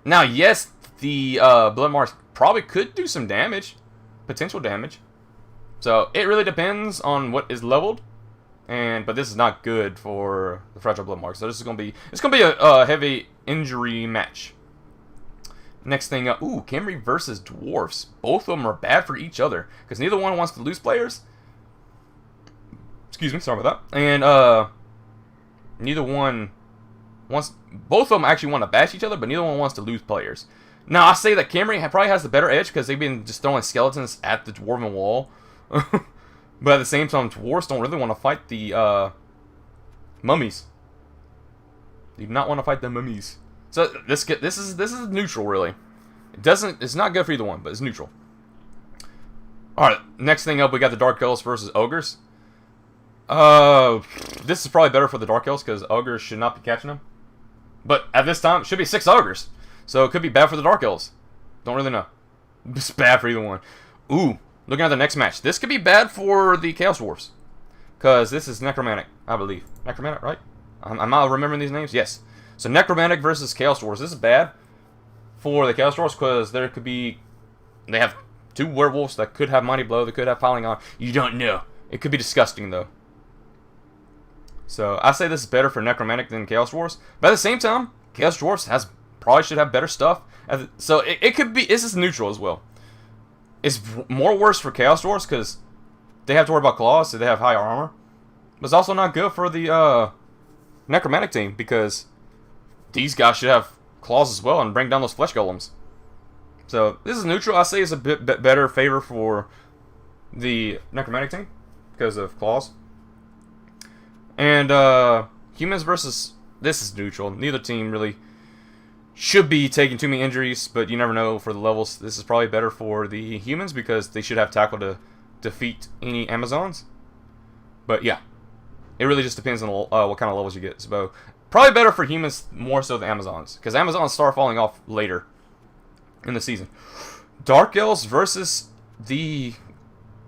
Now, yes, the blood marks probably could do some damage. Potential damage. So, it really depends on what is leveled. But this is not good for the fragile blood marks. So, this is going to be... It's going to be a heavy injury match. Next thing up... Ooh, Camry versus Dwarves. Both of them are bad for each other. Because neither one wants to lose players. Excuse me, sorry about that. And, neither one wants... Both of them actually want to bash each other, but neither one wants to lose players. Now, I say that Camry probably has the better edge because they've been just throwing skeletons at the Dwarven wall. But at the same time, Dwarves don't really want to fight the mummies. They do not want to fight the mummies. So this is neutral, really. It's not good for either one, but it's neutral. Alright, next thing up, we got the Dark Elves versus Ogres. This is probably better for the Dark Elves because Ogres should not be catching them. But at this time, it should be 6 Ogres. So it could be bad for the Dark Elves. Don't really know. It's bad for either one. Ooh, looking at the next match. This could be bad for the Cows Dwarfs. Because this is Necromantic, I believe. Necromantic, right? Am I remembering these names? Yes. So Necromantic versus Cows Dwarfs. This is bad for the Cows Dwarfs because there could be... They have 2 werewolves that could have Mighty Blow. They could have Piling On. You don't know. It could be disgusting, though. So I say this is better for Necromantic than Chaos Dwarfs. But at the same time, Chaos Dwarfs probably should have better stuff. So it could be... This is neutral as well. It's more worse for Chaos Dwarfs because they have to worry about claws, so they have higher armor. But it's also not good for the Necromantic team because these guys should have claws as well and bring down those flesh golems. So this is neutral. I say it's a bit better favor for the Necromantic team because of claws. And humans versus... This is neutral. Neither team really should be taking too many injuries, but you never know for the levels. This is probably better for the humans because they should have tackle to defeat any Amazons. But yeah, it really just depends on what kind of levels you get. So probably better for humans more so than Amazons because Amazons start falling off later in the season. Dark Elves versus the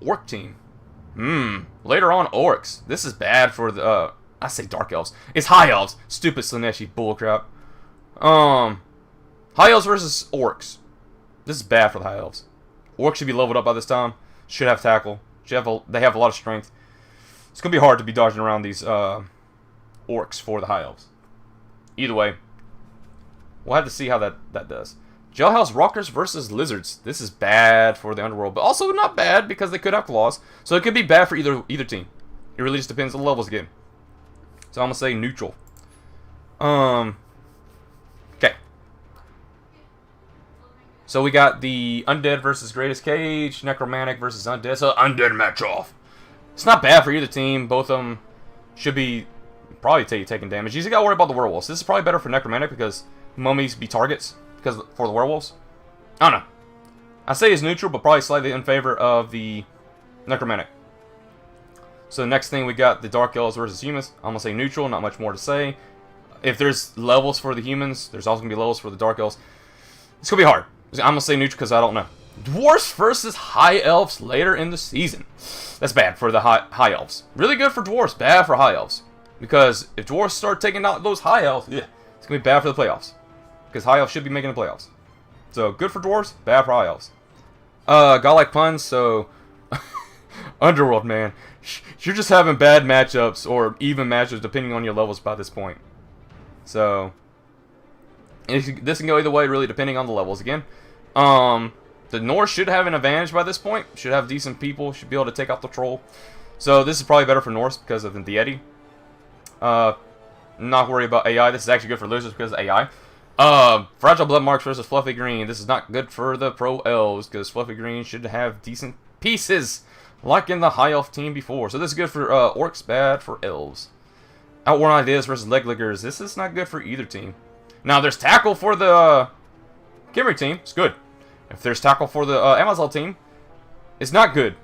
Orc team. Later on, Orcs. This is bad for the, I say Dark Elves. It's High Elves. Stupid Slaneshi bullcrap. High Elves versus Orcs. This is bad for the High Elves. Orcs should be leveled up by this time. Should have tackle. They have a lot of strength. It's going to be hard to be dodging around these, Orcs for the High Elves. Either way, we'll have to see how that does. Jailhouse Rockers versus Lizards. This is bad for the Underworld, but also not bad because they could have claws. So it could be bad for either team. It really just depends on the levels again. So I'm going to say neutral. Okay. So we got the Undead versus Greatest Cage, Necromantic versus Undead. So Undead match off. It's not bad for either team. Both of them should be probably taking damage. You just got to worry about the werewolves. This is probably better for Necromantic because mummies be targets. Because for the werewolves, I don't know. I say it's neutral, but probably slightly in favor of the Necromantic. So next thing we got the Dark Elves versus humans. I'm gonna say neutral, not much more to say. If there's levels for the humans, there's also gonna be levels for the Dark Elves. It's gonna be hard. I'm gonna say neutral because I don't know. Dwarves versus High Elves later in the season. That's bad for the High Elves. Really good for Dwarves, bad for High Elves. Because if Dwarves start taking out those High Elves, yeah, it's gonna be bad for the playoffs. Because High Elves should be making the playoffs. So good for Dwarves, bad for High Elves. Godlike puns, so Underworld, man. You're just having bad matchups or even matchups depending on your levels by this point. So this can go either way, really, depending on the levels again. The Norse should have an advantage by this point. Should have decent people. Should be able to take out the troll. So this is probably better for Norse because of the Eddy. Not worry about AI. This is actually good for losers because of AI. Fragile Blood Marks versus Fluffy Green. This is not good for the Pro Elves because Fluffy Green should have decent pieces like in the High Elf team before. So this is good for Orcs, bad for Elves. Outworn Ideas versus Leg Lickers. This is not good for either team. Now there's Tackle for the Kimray team. It's good. If there's Tackle for the Amazon team, it's not good.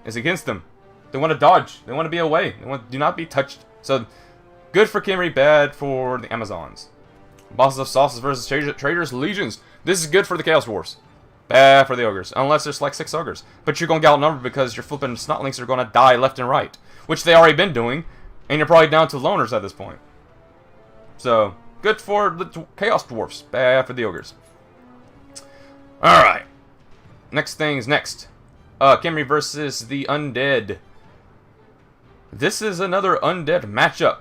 It's against them. They want to dodge. They want to be away. They want do not be touched. So good for Kimray, bad for the Amazons. Bosses of Sauces versus Traders Legions. This is good for the Cows Dwarfs. Bad for the Ogres. Unless there's like 6 Ogres. But you're going to get outnumbered because your flipping Snotlings are going to die left and right. Which they already been doing. And you're probably down to loners at this point. So, good for the Chaos Dwarfs. Bad for the Ogres. Alright. Next thing's next. Camry versus the Undead. This is another Undead matchup.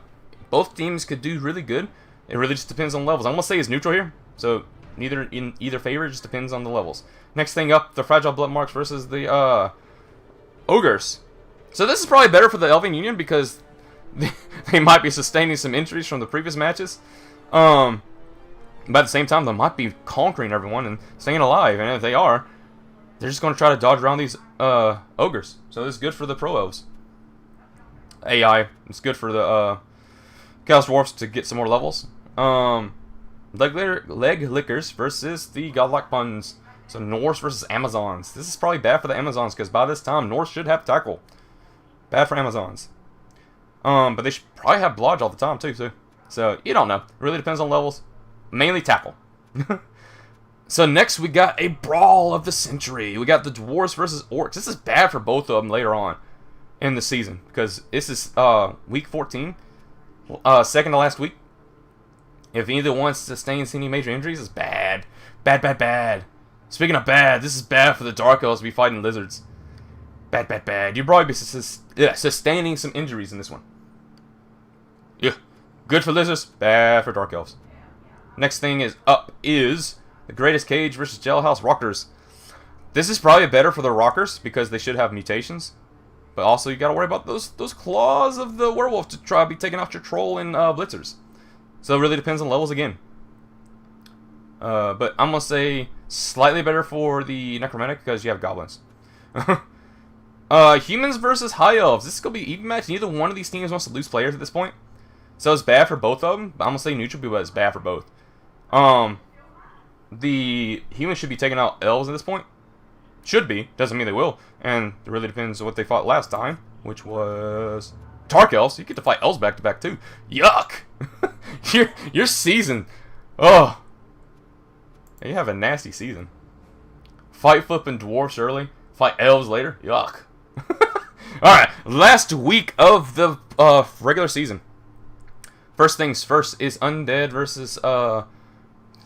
Both teams could do really good. It really just depends on levels. I'm going to say it's neutral here. So, neither in either favor. It just depends on the levels. Next thing up, the Fragile Blood Marks versus the Ogres. So this is probably better for the Elven Union because they might be sustaining some injuries from the previous matches. But at the same time, they might be conquering everyone and staying alive. And if they are, they're just going to try to dodge around these Ogres. So this is good for the Pro Elves. AI. It's good for the Cows Dwarfs to get some more levels. Leg Lickers versus the Godlike Puns. So Norse versus Amazons. This is probably bad for the Amazons because by this time, Norse should have Tackle. Bad for Amazons. But they should probably have Blodge all the time too. So you don't know. It really depends on levels. Mainly Tackle. So next we got a Brawl of the Century. We got the Dwarves versus Orcs. This is bad for both of them later on in the season because this is week 14, second to last week. If either one sustains any major injuries, it's bad. Bad. Speaking of bad, this is bad for the Dark Elves to be fighting lizards. Bad. You'll probably be sustaining some injuries in this one. Yeah. Good for lizards, bad for Dark Elves. Next thing is up is the Greatest Cage versus Jailhouse Rockers. This is probably better for the Rockers because they should have mutations. But also you gotta worry about those claws of the werewolf to try to be taking out your troll and blitzers. So it really depends on levels again. But I'm going to say slightly better for the Necromantic because you have goblins. Humans versus High Elves. This is going to be even match. Neither one of these teams wants to lose players at this point. So it's bad for both of them. But I'm going to say neutral, but it's bad for both. The humans should be taking out elves at this point. Should be. Doesn't mean they will. And it really depends on what they fought last time. Which was Dark Elves. You get to fight elves back to back too. Yuck! Your season. Oh. You have a nasty season. Fight flipping dwarfs early. Fight elves later. Yuck. Alright. Last week of the regular season. First things first is Undead versus the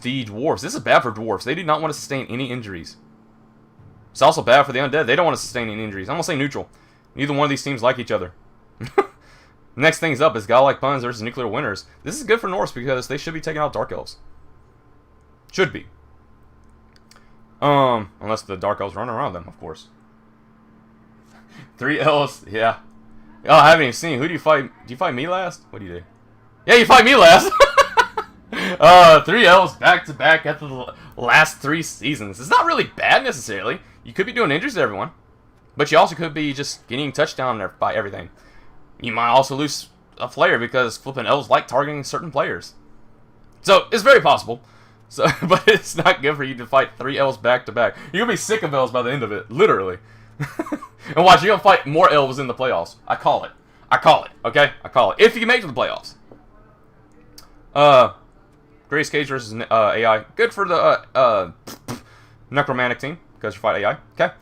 Dwarves. This is bad for Dwarves. They do not want to sustain any injuries. It's also bad for the Undead. They don't want to sustain any injuries. I'm going to say neutral. Neither one of these teams like each other. Next things up is Godlike Puns versus Nuclear Winners. This is good for Norse because they should be taking out Dark Elves. Should be. Unless the Dark Elves run around them, of course. 3 Elves, yeah. Oh, I haven't even seen. Who do you fight? Do you fight me last? What do you do? Yeah, you fight me last! 3 Elves back to back after the last 3 seasons. It's not really bad necessarily. You could be doing injuries to everyone. But you also could be just getting touchdown by everything. You might also lose a player because flipping elves like targeting certain players. So, it's very possible. So, but it's not good for you to fight 3 elves back to back. You're going to be sick of elves by the end of it. Literally. And watch, you're gonna fight more elves in the playoffs. I call it. I call it. Okay, I call it. If you make it to the playoffs. Grace Cage versus AI. Good for the Necromantic team because you fight AI. Okay.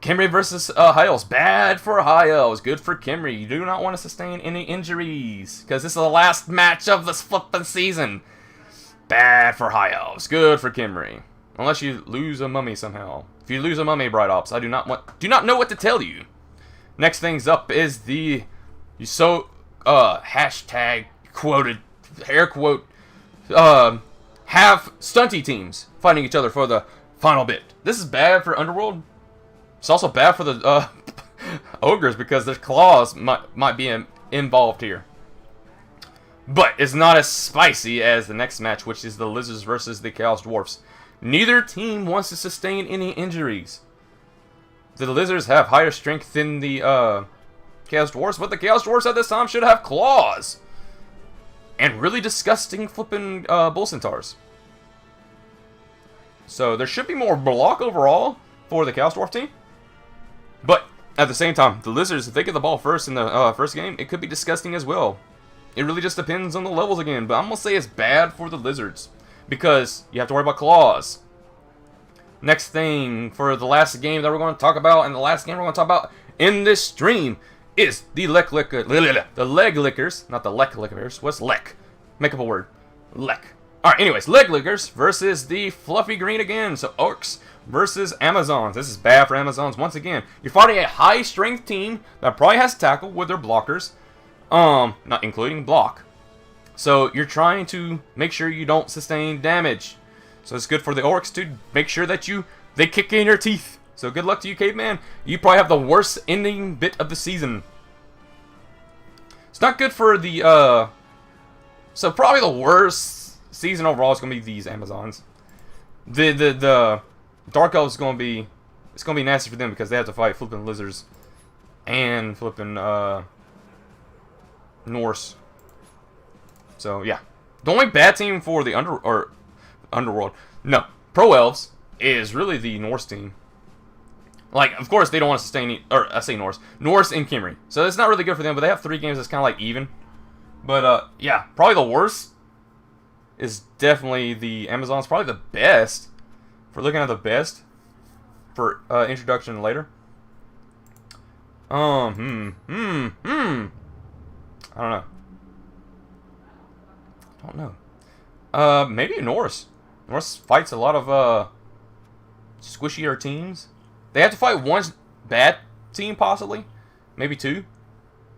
Kimray versus High Elves. Bad for High Elves. Good for Kimray. You do not want to sustain any injuries because this is the last match of this flipping season. Bad for High Elves. Good for Kimray. Unless you lose a mummy somehow. If you lose a mummy, Bright Ops, I do not know what to tell you. Next things up is the hashtag quoted air quote have stunty teams fighting each other for the final bit. This is bad for Underworld. It's also bad for the Ogres because their claws might be involved here. But it's not as spicy as the next match, which is the Lizards versus the Cows Dwarfs. Neither team wants to sustain any injuries. The Lizards have higher strength than the Chaos Dwarfs, but the Chaos Dwarfs at this time should have claws. And really disgusting flipping Bull Centaurs. So there should be more block overall for the Chaos Dwarf team. But at the same time, the Lizards, if they get the ball first in the first game, it could be disgusting as well. It really just depends on the levels again, but I'm going to say it's bad for the Lizards. Because you have to worry about claws. Next thing for the last game that we're going to talk about, and the last game we're going to talk about in this stream, is the leg lickers, not the lek lickers. What's lek? Make up a word. Lek. Alright, anyways, leg lickers versus the fluffy green again. So Orcs versus Amazons. This is bad for Amazons once again. You're fighting a high strength team that probably has tackle with their blockers. Not including block. So you're trying to make sure you don't sustain damage. So it's good for the Orcs to make sure that they kick in your teeth. So good luck to you, Caveman. You probably have the worst ending bit of the season. It's not good for the, so probably the worst season overall is going to be these Amazons. The Dark Elves is going to be, it's going to be nasty for them because they have to fight flipping Lizards and flipping, Norse. So, yeah. The only bad team for the Underworld, no, Pro Elves is really the Norse team. Like, of course, they don't want to sustain, or I say Norse and Camry. So it's not really good for them, but they have 3 games that's kind of like even. But, yeah, probably the worst is definitely the Amazons. Probably the best, if we're looking at the best for introduction later. I don't know. Maybe Norse. Norse fights a lot of squishier teams. They have to fight one bad team, possibly. Maybe 2.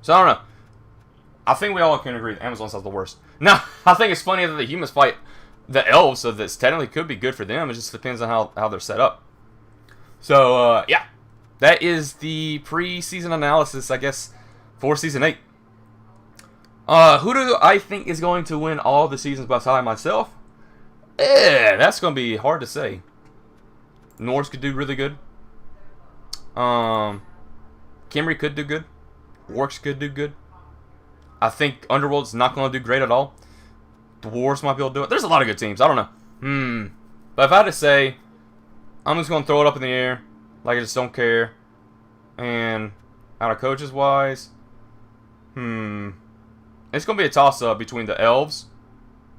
So, I don't know. I think we all can agree that Amazons has the worst. Now, I think it's funny that the humans fight the elves, so this technically could be good for them. It just depends on how they're set up. So, yeah. That is the pre-season analysis, I guess, for Season 8. Who do I think is going to win all the seasons beside myself? That's going to be hard to say. Norse could do really good. Camry could do good. Orcs could do good. I think Underworld's not going to do great at all. Dwarves might be able to do it. There's a lot of good teams. I don't know. But if I had to say, I'm just going to throw it up in the air. Like I just don't care. And out of coaches wise, it's going to be a toss-up between the elves.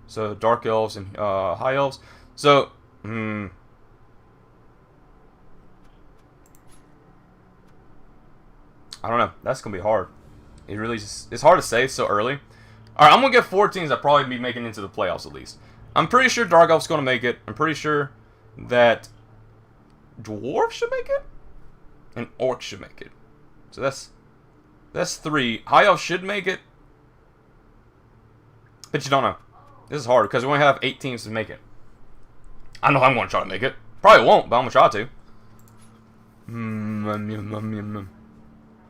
So, Dark Elves and High Elves. So, I don't know. That's going to be hard. It really just, it's hard to say so early. Alright, I'm going to get 4 teams that probably be making it into the playoffs at least. I'm pretty sure Dark Elves going to make it. I'm pretty sure that Dwarves should make it. And Orcs should make it. So that's 3. High Elves should make it. But you don't know. This is hard because we only have 8 teams to make it. I know I'm going to try to make it. Probably won't, but I'm going to try to.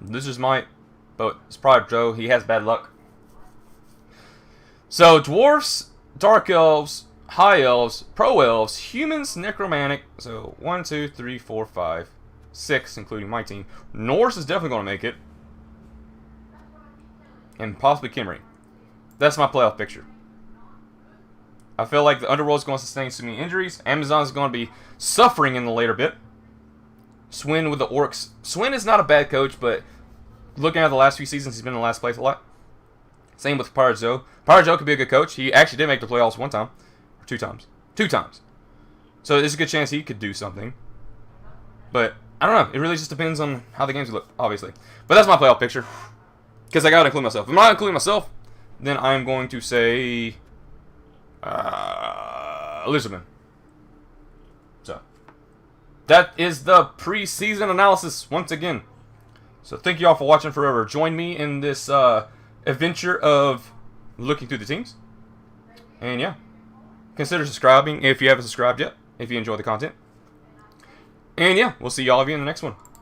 This is might, but it's probably Joe. He has bad luck. So, Dwarfs, Dark Elves, High Elves, Pro Elves, Humans, Necromantic. So, 1, 2, 3, 4, 5, 6, including my team. Norse is definitely going to make it. And possibly Kimray. That's my playoff picture. I feel like the Underworld is going to sustain so many injuries. Amazon is going to be suffering in the later bit. Swin with the Orcs. Swin is not a bad coach, but looking at the last few seasons, he's been in last place a lot. Same with Pirate Joe. Pirate Joe could be a good coach. He actually did make the playoffs one time. Or 2 times. 2 times. So there's a good chance he could do something. But, I don't know. It really just depends on how the games look, obviously. But that's my playoff picture. Because I got to include myself. If I'm not including myself, then I'm going to say... Lizardman. So, that is the preseason analysis once again. So thank you all for watching forever. Join me in this adventure of looking through the teams. And yeah, consider subscribing if you haven't subscribed yet, if you enjoy the content. And yeah, we'll see all of you in the next one.